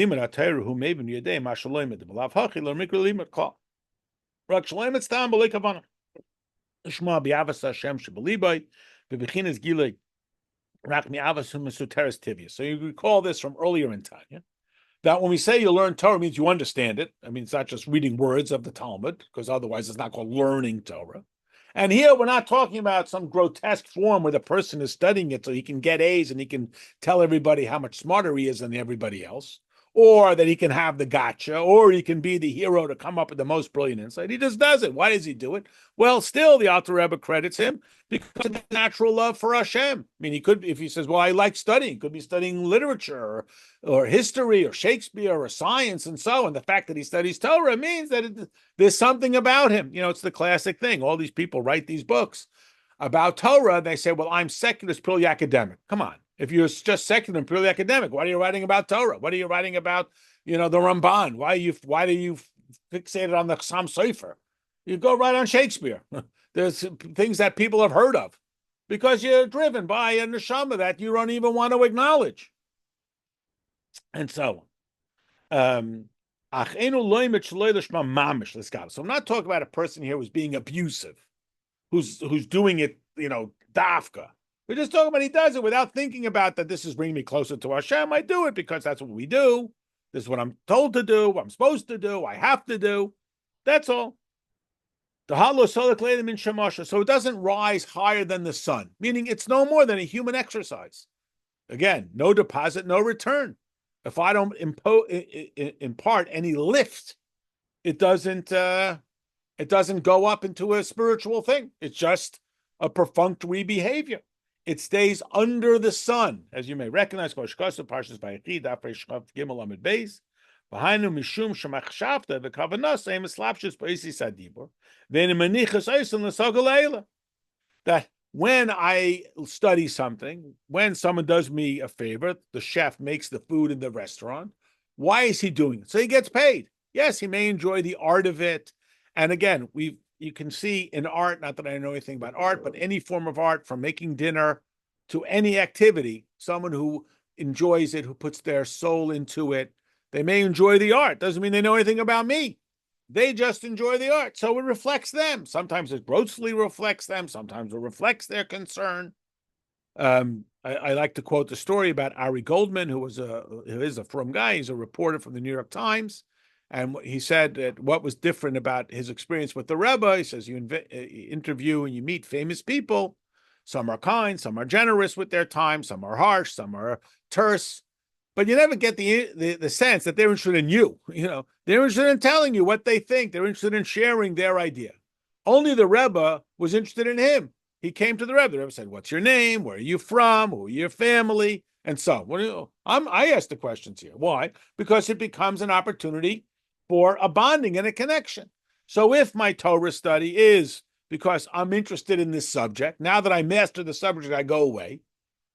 recall this from earlier in Tanya, that when we say you learn Torah, it means you understand it. I mean, it's not just reading words of the Talmud, because otherwise it's not called learning Torah. And here we're not talking about some grotesque form where the person is studying it so he can get A's and he can tell everybody how much smarter he is than everybody else, or that he can have the gotcha, or he can be the hero to come up with the most brilliant insight. He just does it. Why does he do it? Well, still the Alter Rebbe credits him because of the natural love for Hashem. I mean, he could, if he says, well, I like studying, he could be studying literature or history or Shakespeare or science and so on. The fact that he studies Torah means that there's something about him. You know, it's the classic thing. All these people write these books about Torah, they say, well, I'm secular, it's purely academic. Come on. If you're just secular and purely academic, why are you writing about Torah? What are you writing about, the Ramban? Why do you fixated on the Sam Sofer? You go right on Shakespeare. There's things that people have heard of because you're driven by a neshama that you don't even want to acknowledge. And so on. So I'm not talking about a person here who's being abusive, who's doing it, dafka. We're just talking about he does it without thinking about that this is bringing me closer to Hashem. I do it because that's what we do. This is what I'm told to do, what I'm supposed to do, I have to do. That's all. So it doesn't rise higher than the sun, meaning it's no more than a human exercise. Again, no deposit, no return. If I don't impart any lift, it doesn't go up into a spiritual thing. It's just a perfunctory behavior. It stays under the sun, as you may recognize. That when I study something, when someone does me a favor, the chef makes the food in the restaurant, why is he doing it? So he gets paid. Yes, he may enjoy the art of it. And again, you can see in art, not that I know anything about art, but any form of art, from making dinner to any activity, someone who enjoys it, who puts their soul into it, they may enjoy the art. Doesn't mean they know anything about me. They just enjoy the art. So it reflects them. Sometimes it grossly reflects them. Sometimes it reflects their concern. I like to quote the story about Ari Goldman, who is a frum guy. He's a reporter from the New York Times. And he said that what was different about his experience with the Rebbe, he says, you interview and you meet famous people. Some are kind, some are generous with their time, some are harsh, some are terse. But you never get the sense that they're interested in you. They're interested in telling you what they think. They're interested in sharing their idea. Only the Rebbe was interested in him. He came to the Rebbe. The Rebbe said, "What's your name? Where are you from? Who are your family?" And so, I ask the questions here. Why? Because it becomes an opportunity for a bonding and a connection. So, if my Torah study is because I'm interested in this subject, now that I master the subject, I go away.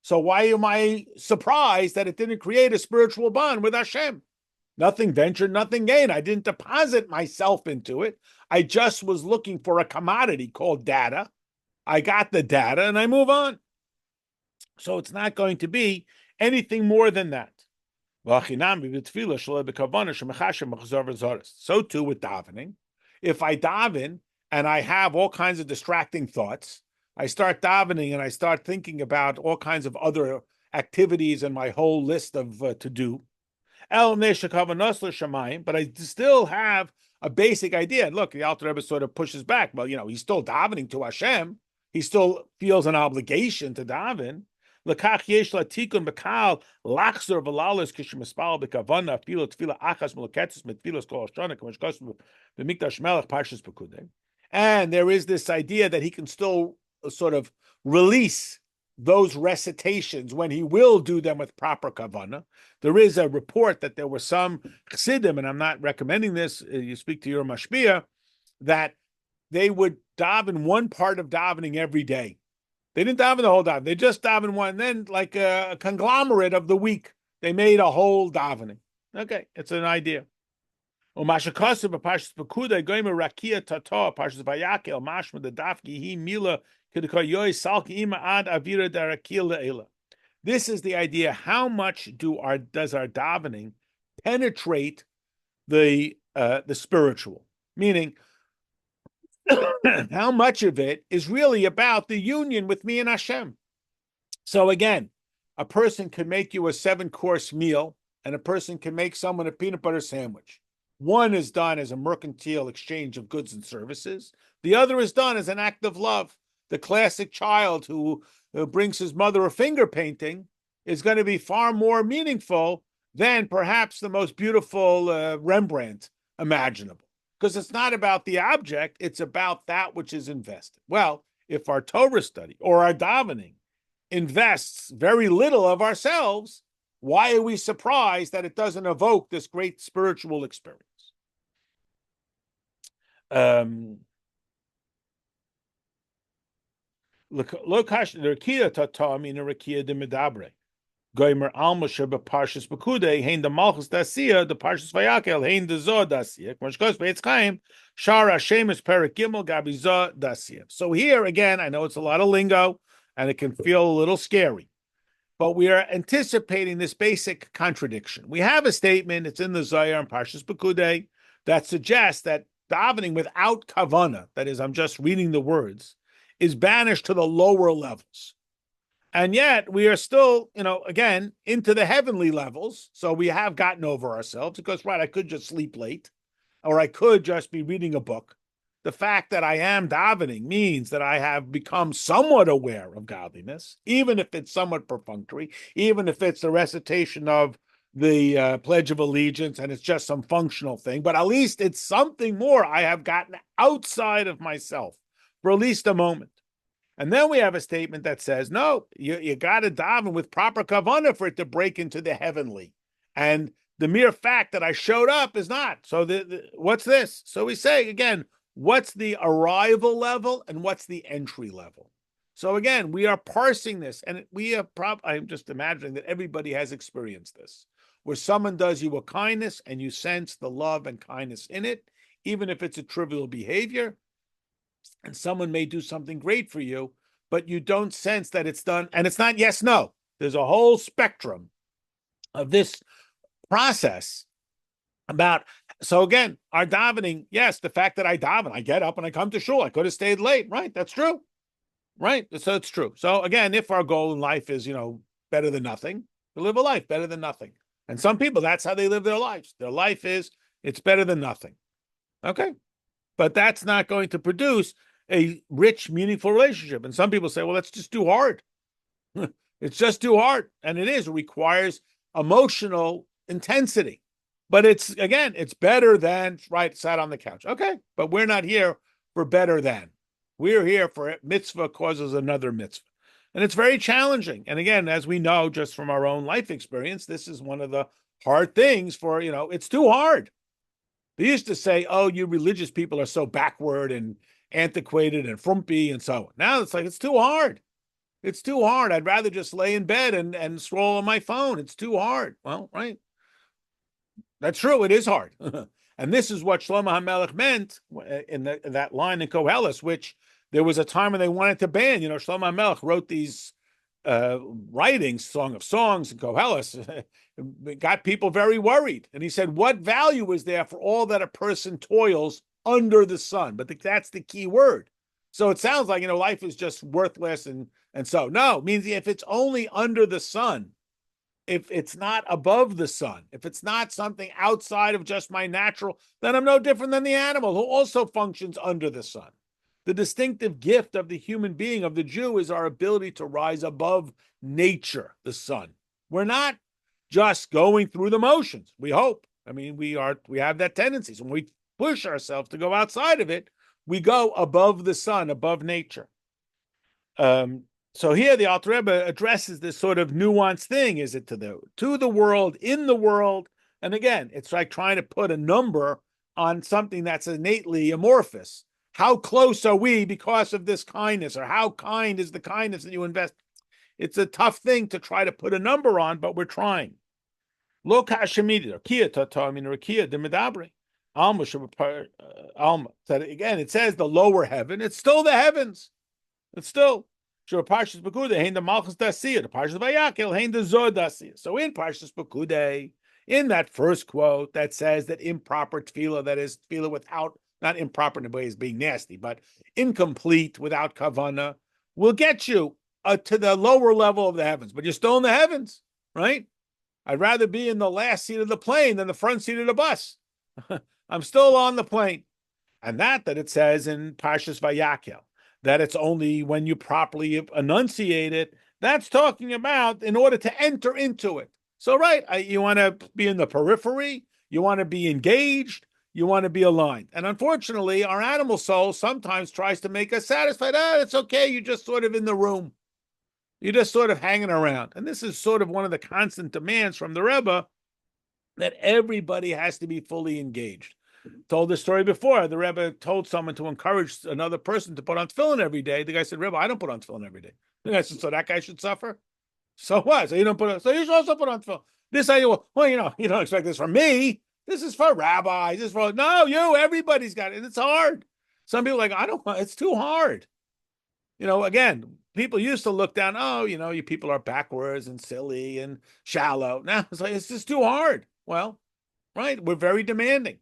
So why am I surprised that it didn't create a spiritual bond with Hashem? Nothing ventured, nothing gained. I didn't deposit myself into it. I just was looking for a commodity called data. I got the data and I move on. So it's not going to be anything more than that. So too with davening. If I daven and I have all kinds of distracting thoughts, I start davening and I start thinking about all kinds of other activities and my whole list of to do. But I still have a basic idea. And look, the Alter Rebbe sort of pushes back. Well, he's still davening to Hashem. He still feels an obligation to daven. And there is this idea that he can still sort of release those recitations when he will do them with proper kavanah. There is a report that there were some chassidim, and I'm not recommending this, you speak to your mashpia, that they would daven one part of davening every day. They didn't daven the whole daven. They just daven one. And then, like a conglomerate of the week, they made a whole davening. Okay, it's an idea. The this is the idea. How much does our davening penetrate the spiritual? Meaning, how much of it is really about the union with me and Hashem? So again, a person can make you a 7-course meal, and a person can make someone a peanut butter sandwich. One is done as a mercantile exchange of goods and services. The other is done as an act of love. The classic child who brings his mother a finger painting is going to be far more meaningful than perhaps the most beautiful Rembrandt imaginable. Because it's not about the object, it's about that which is invested. Well, if our Torah study or our davening invests very little of ourselves, why are we surprised that it doesn't evoke this great spiritual experience? Lokash the Rakia Tata mean a Rakia de Medabre. Goimer Alma Sheba Parshas Bekude, Hain the Malchus Dasia, the Parshas Vayakel, Hain the Zod Dasia, Kmashkos Beitz Chaim, Shara Shemus Perik Gimel Gabi Zod Dasia. So here again, I know it's a lot of lingo and it can feel a little scary, but we are anticipating this basic contradiction. We have a statement, it's in the Zohar and Parshas Bekude, that suggests that davening without kavana, that is, I'm just reading the words, is banished to the lower levels. And yet we are still, again, into the heavenly levels. So we have gotten over ourselves because, right, I could just sleep late or I could just be reading a book. The fact that I am davening means that I have become somewhat aware of godliness, even if it's somewhat perfunctory, even if it's the recitation of the Pledge of Allegiance and it's just some functional thing, but at least it's something more I have gotten outside of myself for at least a moment. And then we have a statement that says, no, you got to daven with proper kavanah for it to break into the heavenly. And the mere fact that I showed up is not. So what's this? So we say, again, what's the arrival level and what's the entry level? So again, we are parsing this. And we have I'm just imagining that everybody has experienced this, where someone does you a kindness and you sense the love and kindness in it, even if it's a trivial behavior. And someone may do something great for you, but you don't sense that it's done. And it's not yes, no. There's a whole spectrum of this process about. So again, our davening, yes, the fact that I daven, I get up and I come to shul. I could have stayed late. Right. That's true. Right. So it's true. So again, if our goal in life is, better than nothing, to live a life better than nothing. And some people, that's how they live their lives. Their life is, it's better than nothing. Okay. But that's not going to produce a rich, meaningful relationship. And some people say, well, that's just too hard. It's just too hard. And it is. It requires emotional intensity. But it's better than, right, sat on the couch. Okay, but we're not here for better than. We're here for mitzvah causes another mitzvah. And it's very challenging. And again, as we know, just from our own life experience, this is one of the hard things for, it's too hard. They used to say, oh, you religious people are so backward and antiquated and frumpy and so on. Now it's like, it's too hard. It's too hard. I'd rather just lay in bed and scroll on my phone. It's too hard. Well, right. That's true. It is hard. And this is what Shlomo HaMelech meant in that line in Koheles, which there was a time when they wanted to ban. Shlomo HaMelech wrote these writings, Song of Songs and Koheles, got people very worried. And he said, what value is there for all that a person toils under the sun? But that's the key word. So it sounds like, life is just worthless. And so, no, it means if it's only under the sun, if it's not above the sun, if it's not something outside of just my natural, then I'm no different than the animal who also functions under the sun. The distinctive gift of the human being, of the Jew, is our ability to rise above nature, the sun. We're not just going through the motions. We hope. I mean, we have that tendency. So when we push ourselves to go outside of it, we go above the sun, above nature. So here the Alter Rebbe addresses this sort of nuanced thing. Is it to the world, in the world? And again, it's like trying to put a number on something that's innately amorphous. How close are we because of this kindness? Or how kind is the kindness that you invest? It's a tough thing to try to put a number on, but we're trying. Lo kashemidi, rakia tata, min rakia de medabre. Alma, so again, it says the lower heaven. It's still the heavens. It's still. So in Parshas Pekude, in that first quote that says that improper tefillah, that is tefillah without, not improper in a way as being nasty, but incomplete without kavana, will get you to the lower level of the heavens. But you're still in the heavens, right? I'd rather be in the last seat of the plane than the front seat of the bus. I'm still on the plane. And that it says in Parshas Vayakel, that it's only when you properly enunciate it, that's talking about in order to enter into it. So, right, you want to be in the periphery, you want to be engaged, you want to be aligned. And unfortunately, our animal soul sometimes tries to make us satisfied. It's okay, you're just sort of in the room. You're just sort of hanging around. And this is sort of one of the constant demands from the Rebbe, that everybody has to be fully engaged. told this story before. The Rebbe told someone to encourage another person to put on tefillin every day. The guy said, Rebbe, I don't put on tefillin every day. The guy said, so that guy should suffer? So what? So you don't put on, so you should also put on tefillin. This idea, well, you don't expect this from me. This is for rabbis. This is for, no, everybody's got it. And it's hard. Some people are like, it's too hard. Again, people used to look down, you people are backwards and silly and shallow. Now it's like, it's just too hard. Well, right. We're very demanding.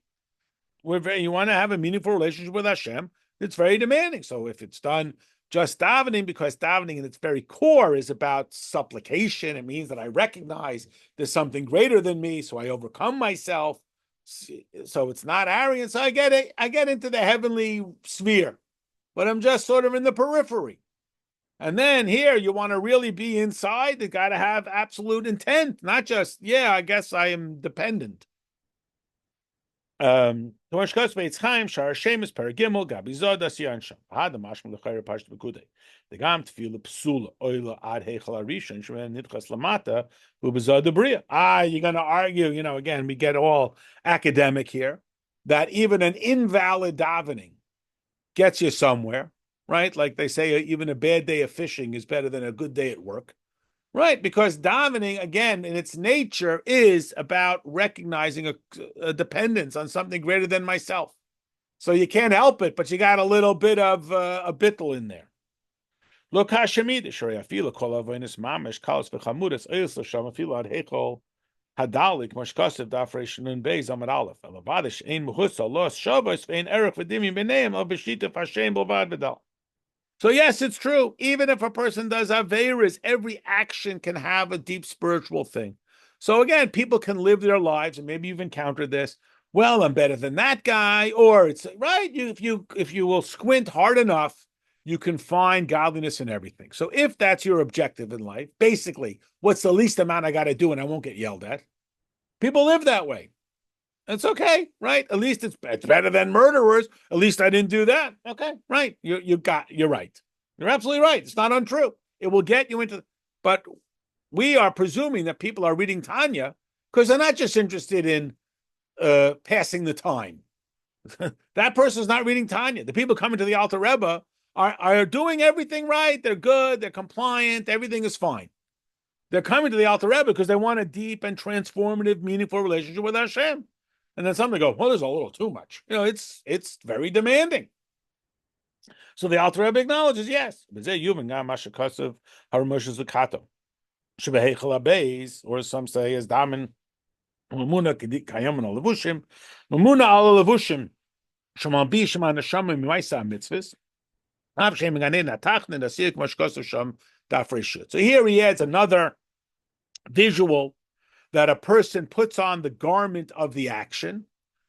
You want to have a meaningful relationship with Hashem. It's very demanding. So if it's done just davening, because davening in its very core is about supplication, it means that I recognize there's something greater than me. So I overcome myself. So it's not arrogance. So I get into the heavenly sphere, but I'm just sort of in the periphery. And then here, you want to really be inside, you got to have absolute intent, not just, I guess I am dependent. The you're going to argue, again, we get all academic here, that even an invalid davening gets you somewhere, right? Like they say, even a bad day of fishing is better than a good day at work, right? Because davening, again, in its nature, is about recognizing a dependence on something greater than myself. So you can't help it, but you got a little bit of a bittul in there. Look, Hashemid, Shariafila, Kolavonis, Mamish, Kalas, Vechamudas, Eilsa, Shamafila, Hechol, Hadalik, Mashkasev, Dafresh, Nun Beis, Amad Aleph, Alabadish, Ein Muhusa, Los, Shavas, Vein Erech, Vedimi, Beneim, Al Beshita, Hashem, Bovad, Vedal. So yes, it's true. Even if a person does Averas, every action can have a deep spiritual thing. So again, people can live their lives, and maybe you've encountered this. Well, I'm better than that guy, or it's right. If you will squint hard enough, you can find godliness in everything. So if that's your objective in life, basically, what's the least amount I got to do and I won't get yelled at? People live that way. It's okay, right? At least it's better than murderers. At least I didn't do that. Okay, right. You're right. You're absolutely right. It's not untrue. It will get you into, but we are presuming that people are reading Tanya because they're not just interested in passing the time. That person's not reading Tanya. The people coming to the Alter Rebbe are doing everything right. They're good. They're compliant. Everything is fine. They're coming to the Alter Rebbe because they want a deep and transformative, meaningful relationship with Hashem. And then some go, well, there's a little too much. It's very demanding. So the Alter Rebbe acknowledges, yes. Or some say, as Damen, Mamuna Kayaman Levushim, Mamuna ala Levushim, Shaman Bi Shaman Neshama Mimaisa Mitzvahs, Av Shem Ganen Atachne Nasir Mashkos Sham Dafreshut. So here he adds another visual that a person puts on the garment of the action.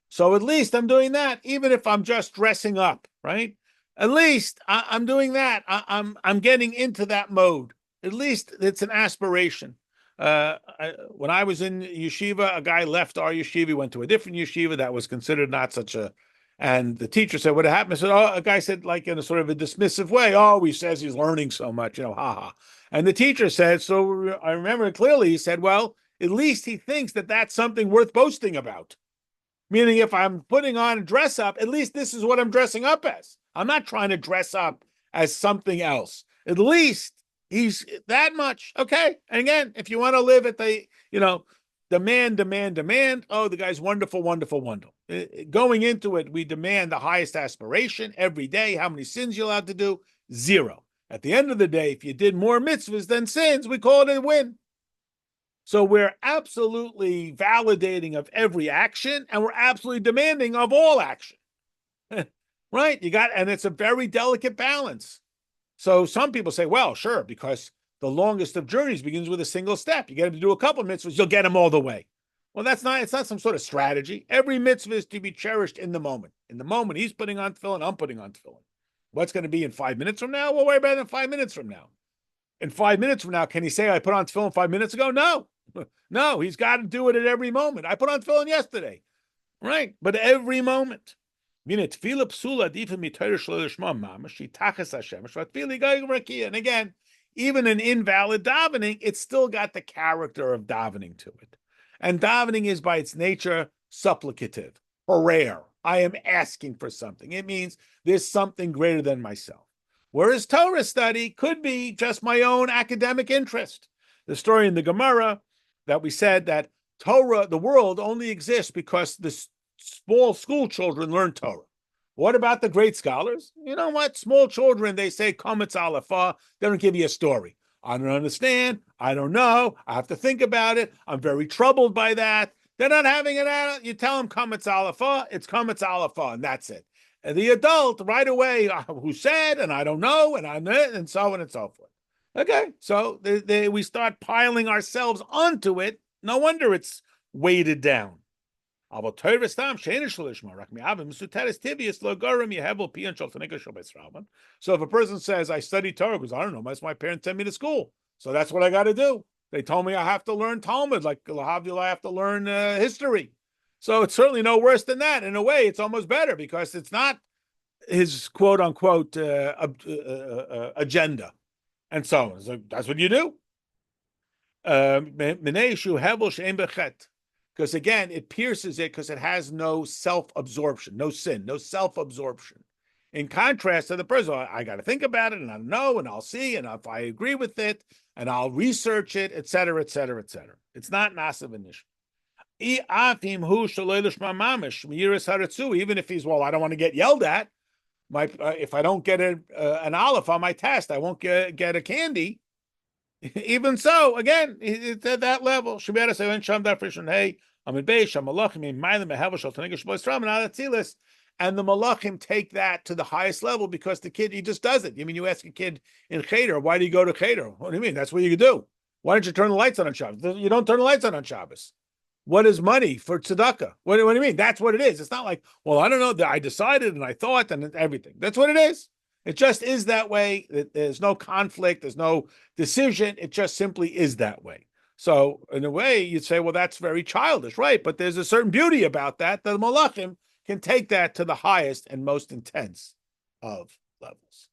So at least I'm doing that, even if I'm just dressing up, right? At least I'm doing that. I'm getting into that mode. At least it's an aspiration. When I was in yeshiva, a guy left our yeshiva, he went to a different yeshiva that was considered not such a, and the teacher said, what happened? I said, a guy said, like in a sort of a dismissive way, he says he's learning so much, haha. And the teacher said, so I remember clearly, he said, well, at least he thinks that that's something worth boasting about. Meaning if I'm putting on a dress up, at least this is what I'm dressing up as. I'm not trying to dress up as something else. At least he's that much. Okay. And again, if you want to live at the, demand. The guy's wonderful. Going into it, we demand the highest aspiration every day. How many sins you're allowed to do? 0. At the end of the day, if you did more mitzvahs than sins, we call it a win. So we're absolutely validating of every action, and we're absolutely demanding of all action. Right? And it's a very delicate balance. So some people say, well, sure, because the longest of journeys begins with a single step. You get him to do a couple of mitzvahs, you'll get him all the way. Well, it's not some sort of strategy. Every mitzvah is to be cherished in the moment. In the moment, he's putting on tefillin, I'm putting on tefillin. What's going to be in 5 minutes from now? We'll worry about it in 5 minutes from now. In 5 minutes from now, can he say, I put on tefillin 5 minutes ago? No. No, he's got to do it at every moment. I put on tefillin yesterday. Right? But every moment. And again, even an invalid davening, it's still got the character of davening to it. And davening is by its nature supplicative, prayer. I am asking for something. It means there's something greater than myself. Whereas Torah study could be just my own academic interest. The story in the Gemara that we said that Torah, the world only exists because the small school children learn Torah. What about the great scholars? You know what? Small children, they say, Kometz Alafah, they don't give you a story. I don't understand. I don't know. I have to think about it. I'm very troubled by that. They're not having it out. You tell them Kometz Alafah, it's Kometz Alafah, and that's it. And the adult right away, who said, and I don't know, and so on and so forth. Okay, so we start piling ourselves onto it. No wonder it's weighted down. So if a person says, I study Torah because I don't know, that's my parents sent me to school, so that's what I got to do. They told me I have to learn Talmud, like I have to learn history. So it's certainly no worse than that. In a way, it's almost better because it's not his quote unquote agenda. And so on. So that's what you do. Because again, it pierces it because it has no self-absorption, no sin, no self-absorption. In contrast to the person, I got to think about it, and I know, and I'll see, and if I agree with it, and I'll research it, etc., etc., etc. It's not nasav initial. Even if he's, well, I don't want to get yelled at. If I don't get an aleph on my test, I won't get a candy. Even so, again, it's at that level. And the malachim take that to the highest level because the kid, he just does it. I mean, you ask a kid in Cheder, why do you go to Cheder? What do you mean? That's what you do. Why don't you turn the lights on Shabbos? You don't turn the lights on Shabbos. What is money for tzedakah? What do you mean? That's what it is. It's not like, well, I don't know. I decided and I thought and everything. That's what it is. It just is that way. There's no conflict. There's no decision. It just simply is that way. So in a way, you'd say, well, that's very childish, right? But there's a certain beauty about that. The malachim can take that to the highest and most intense of levels.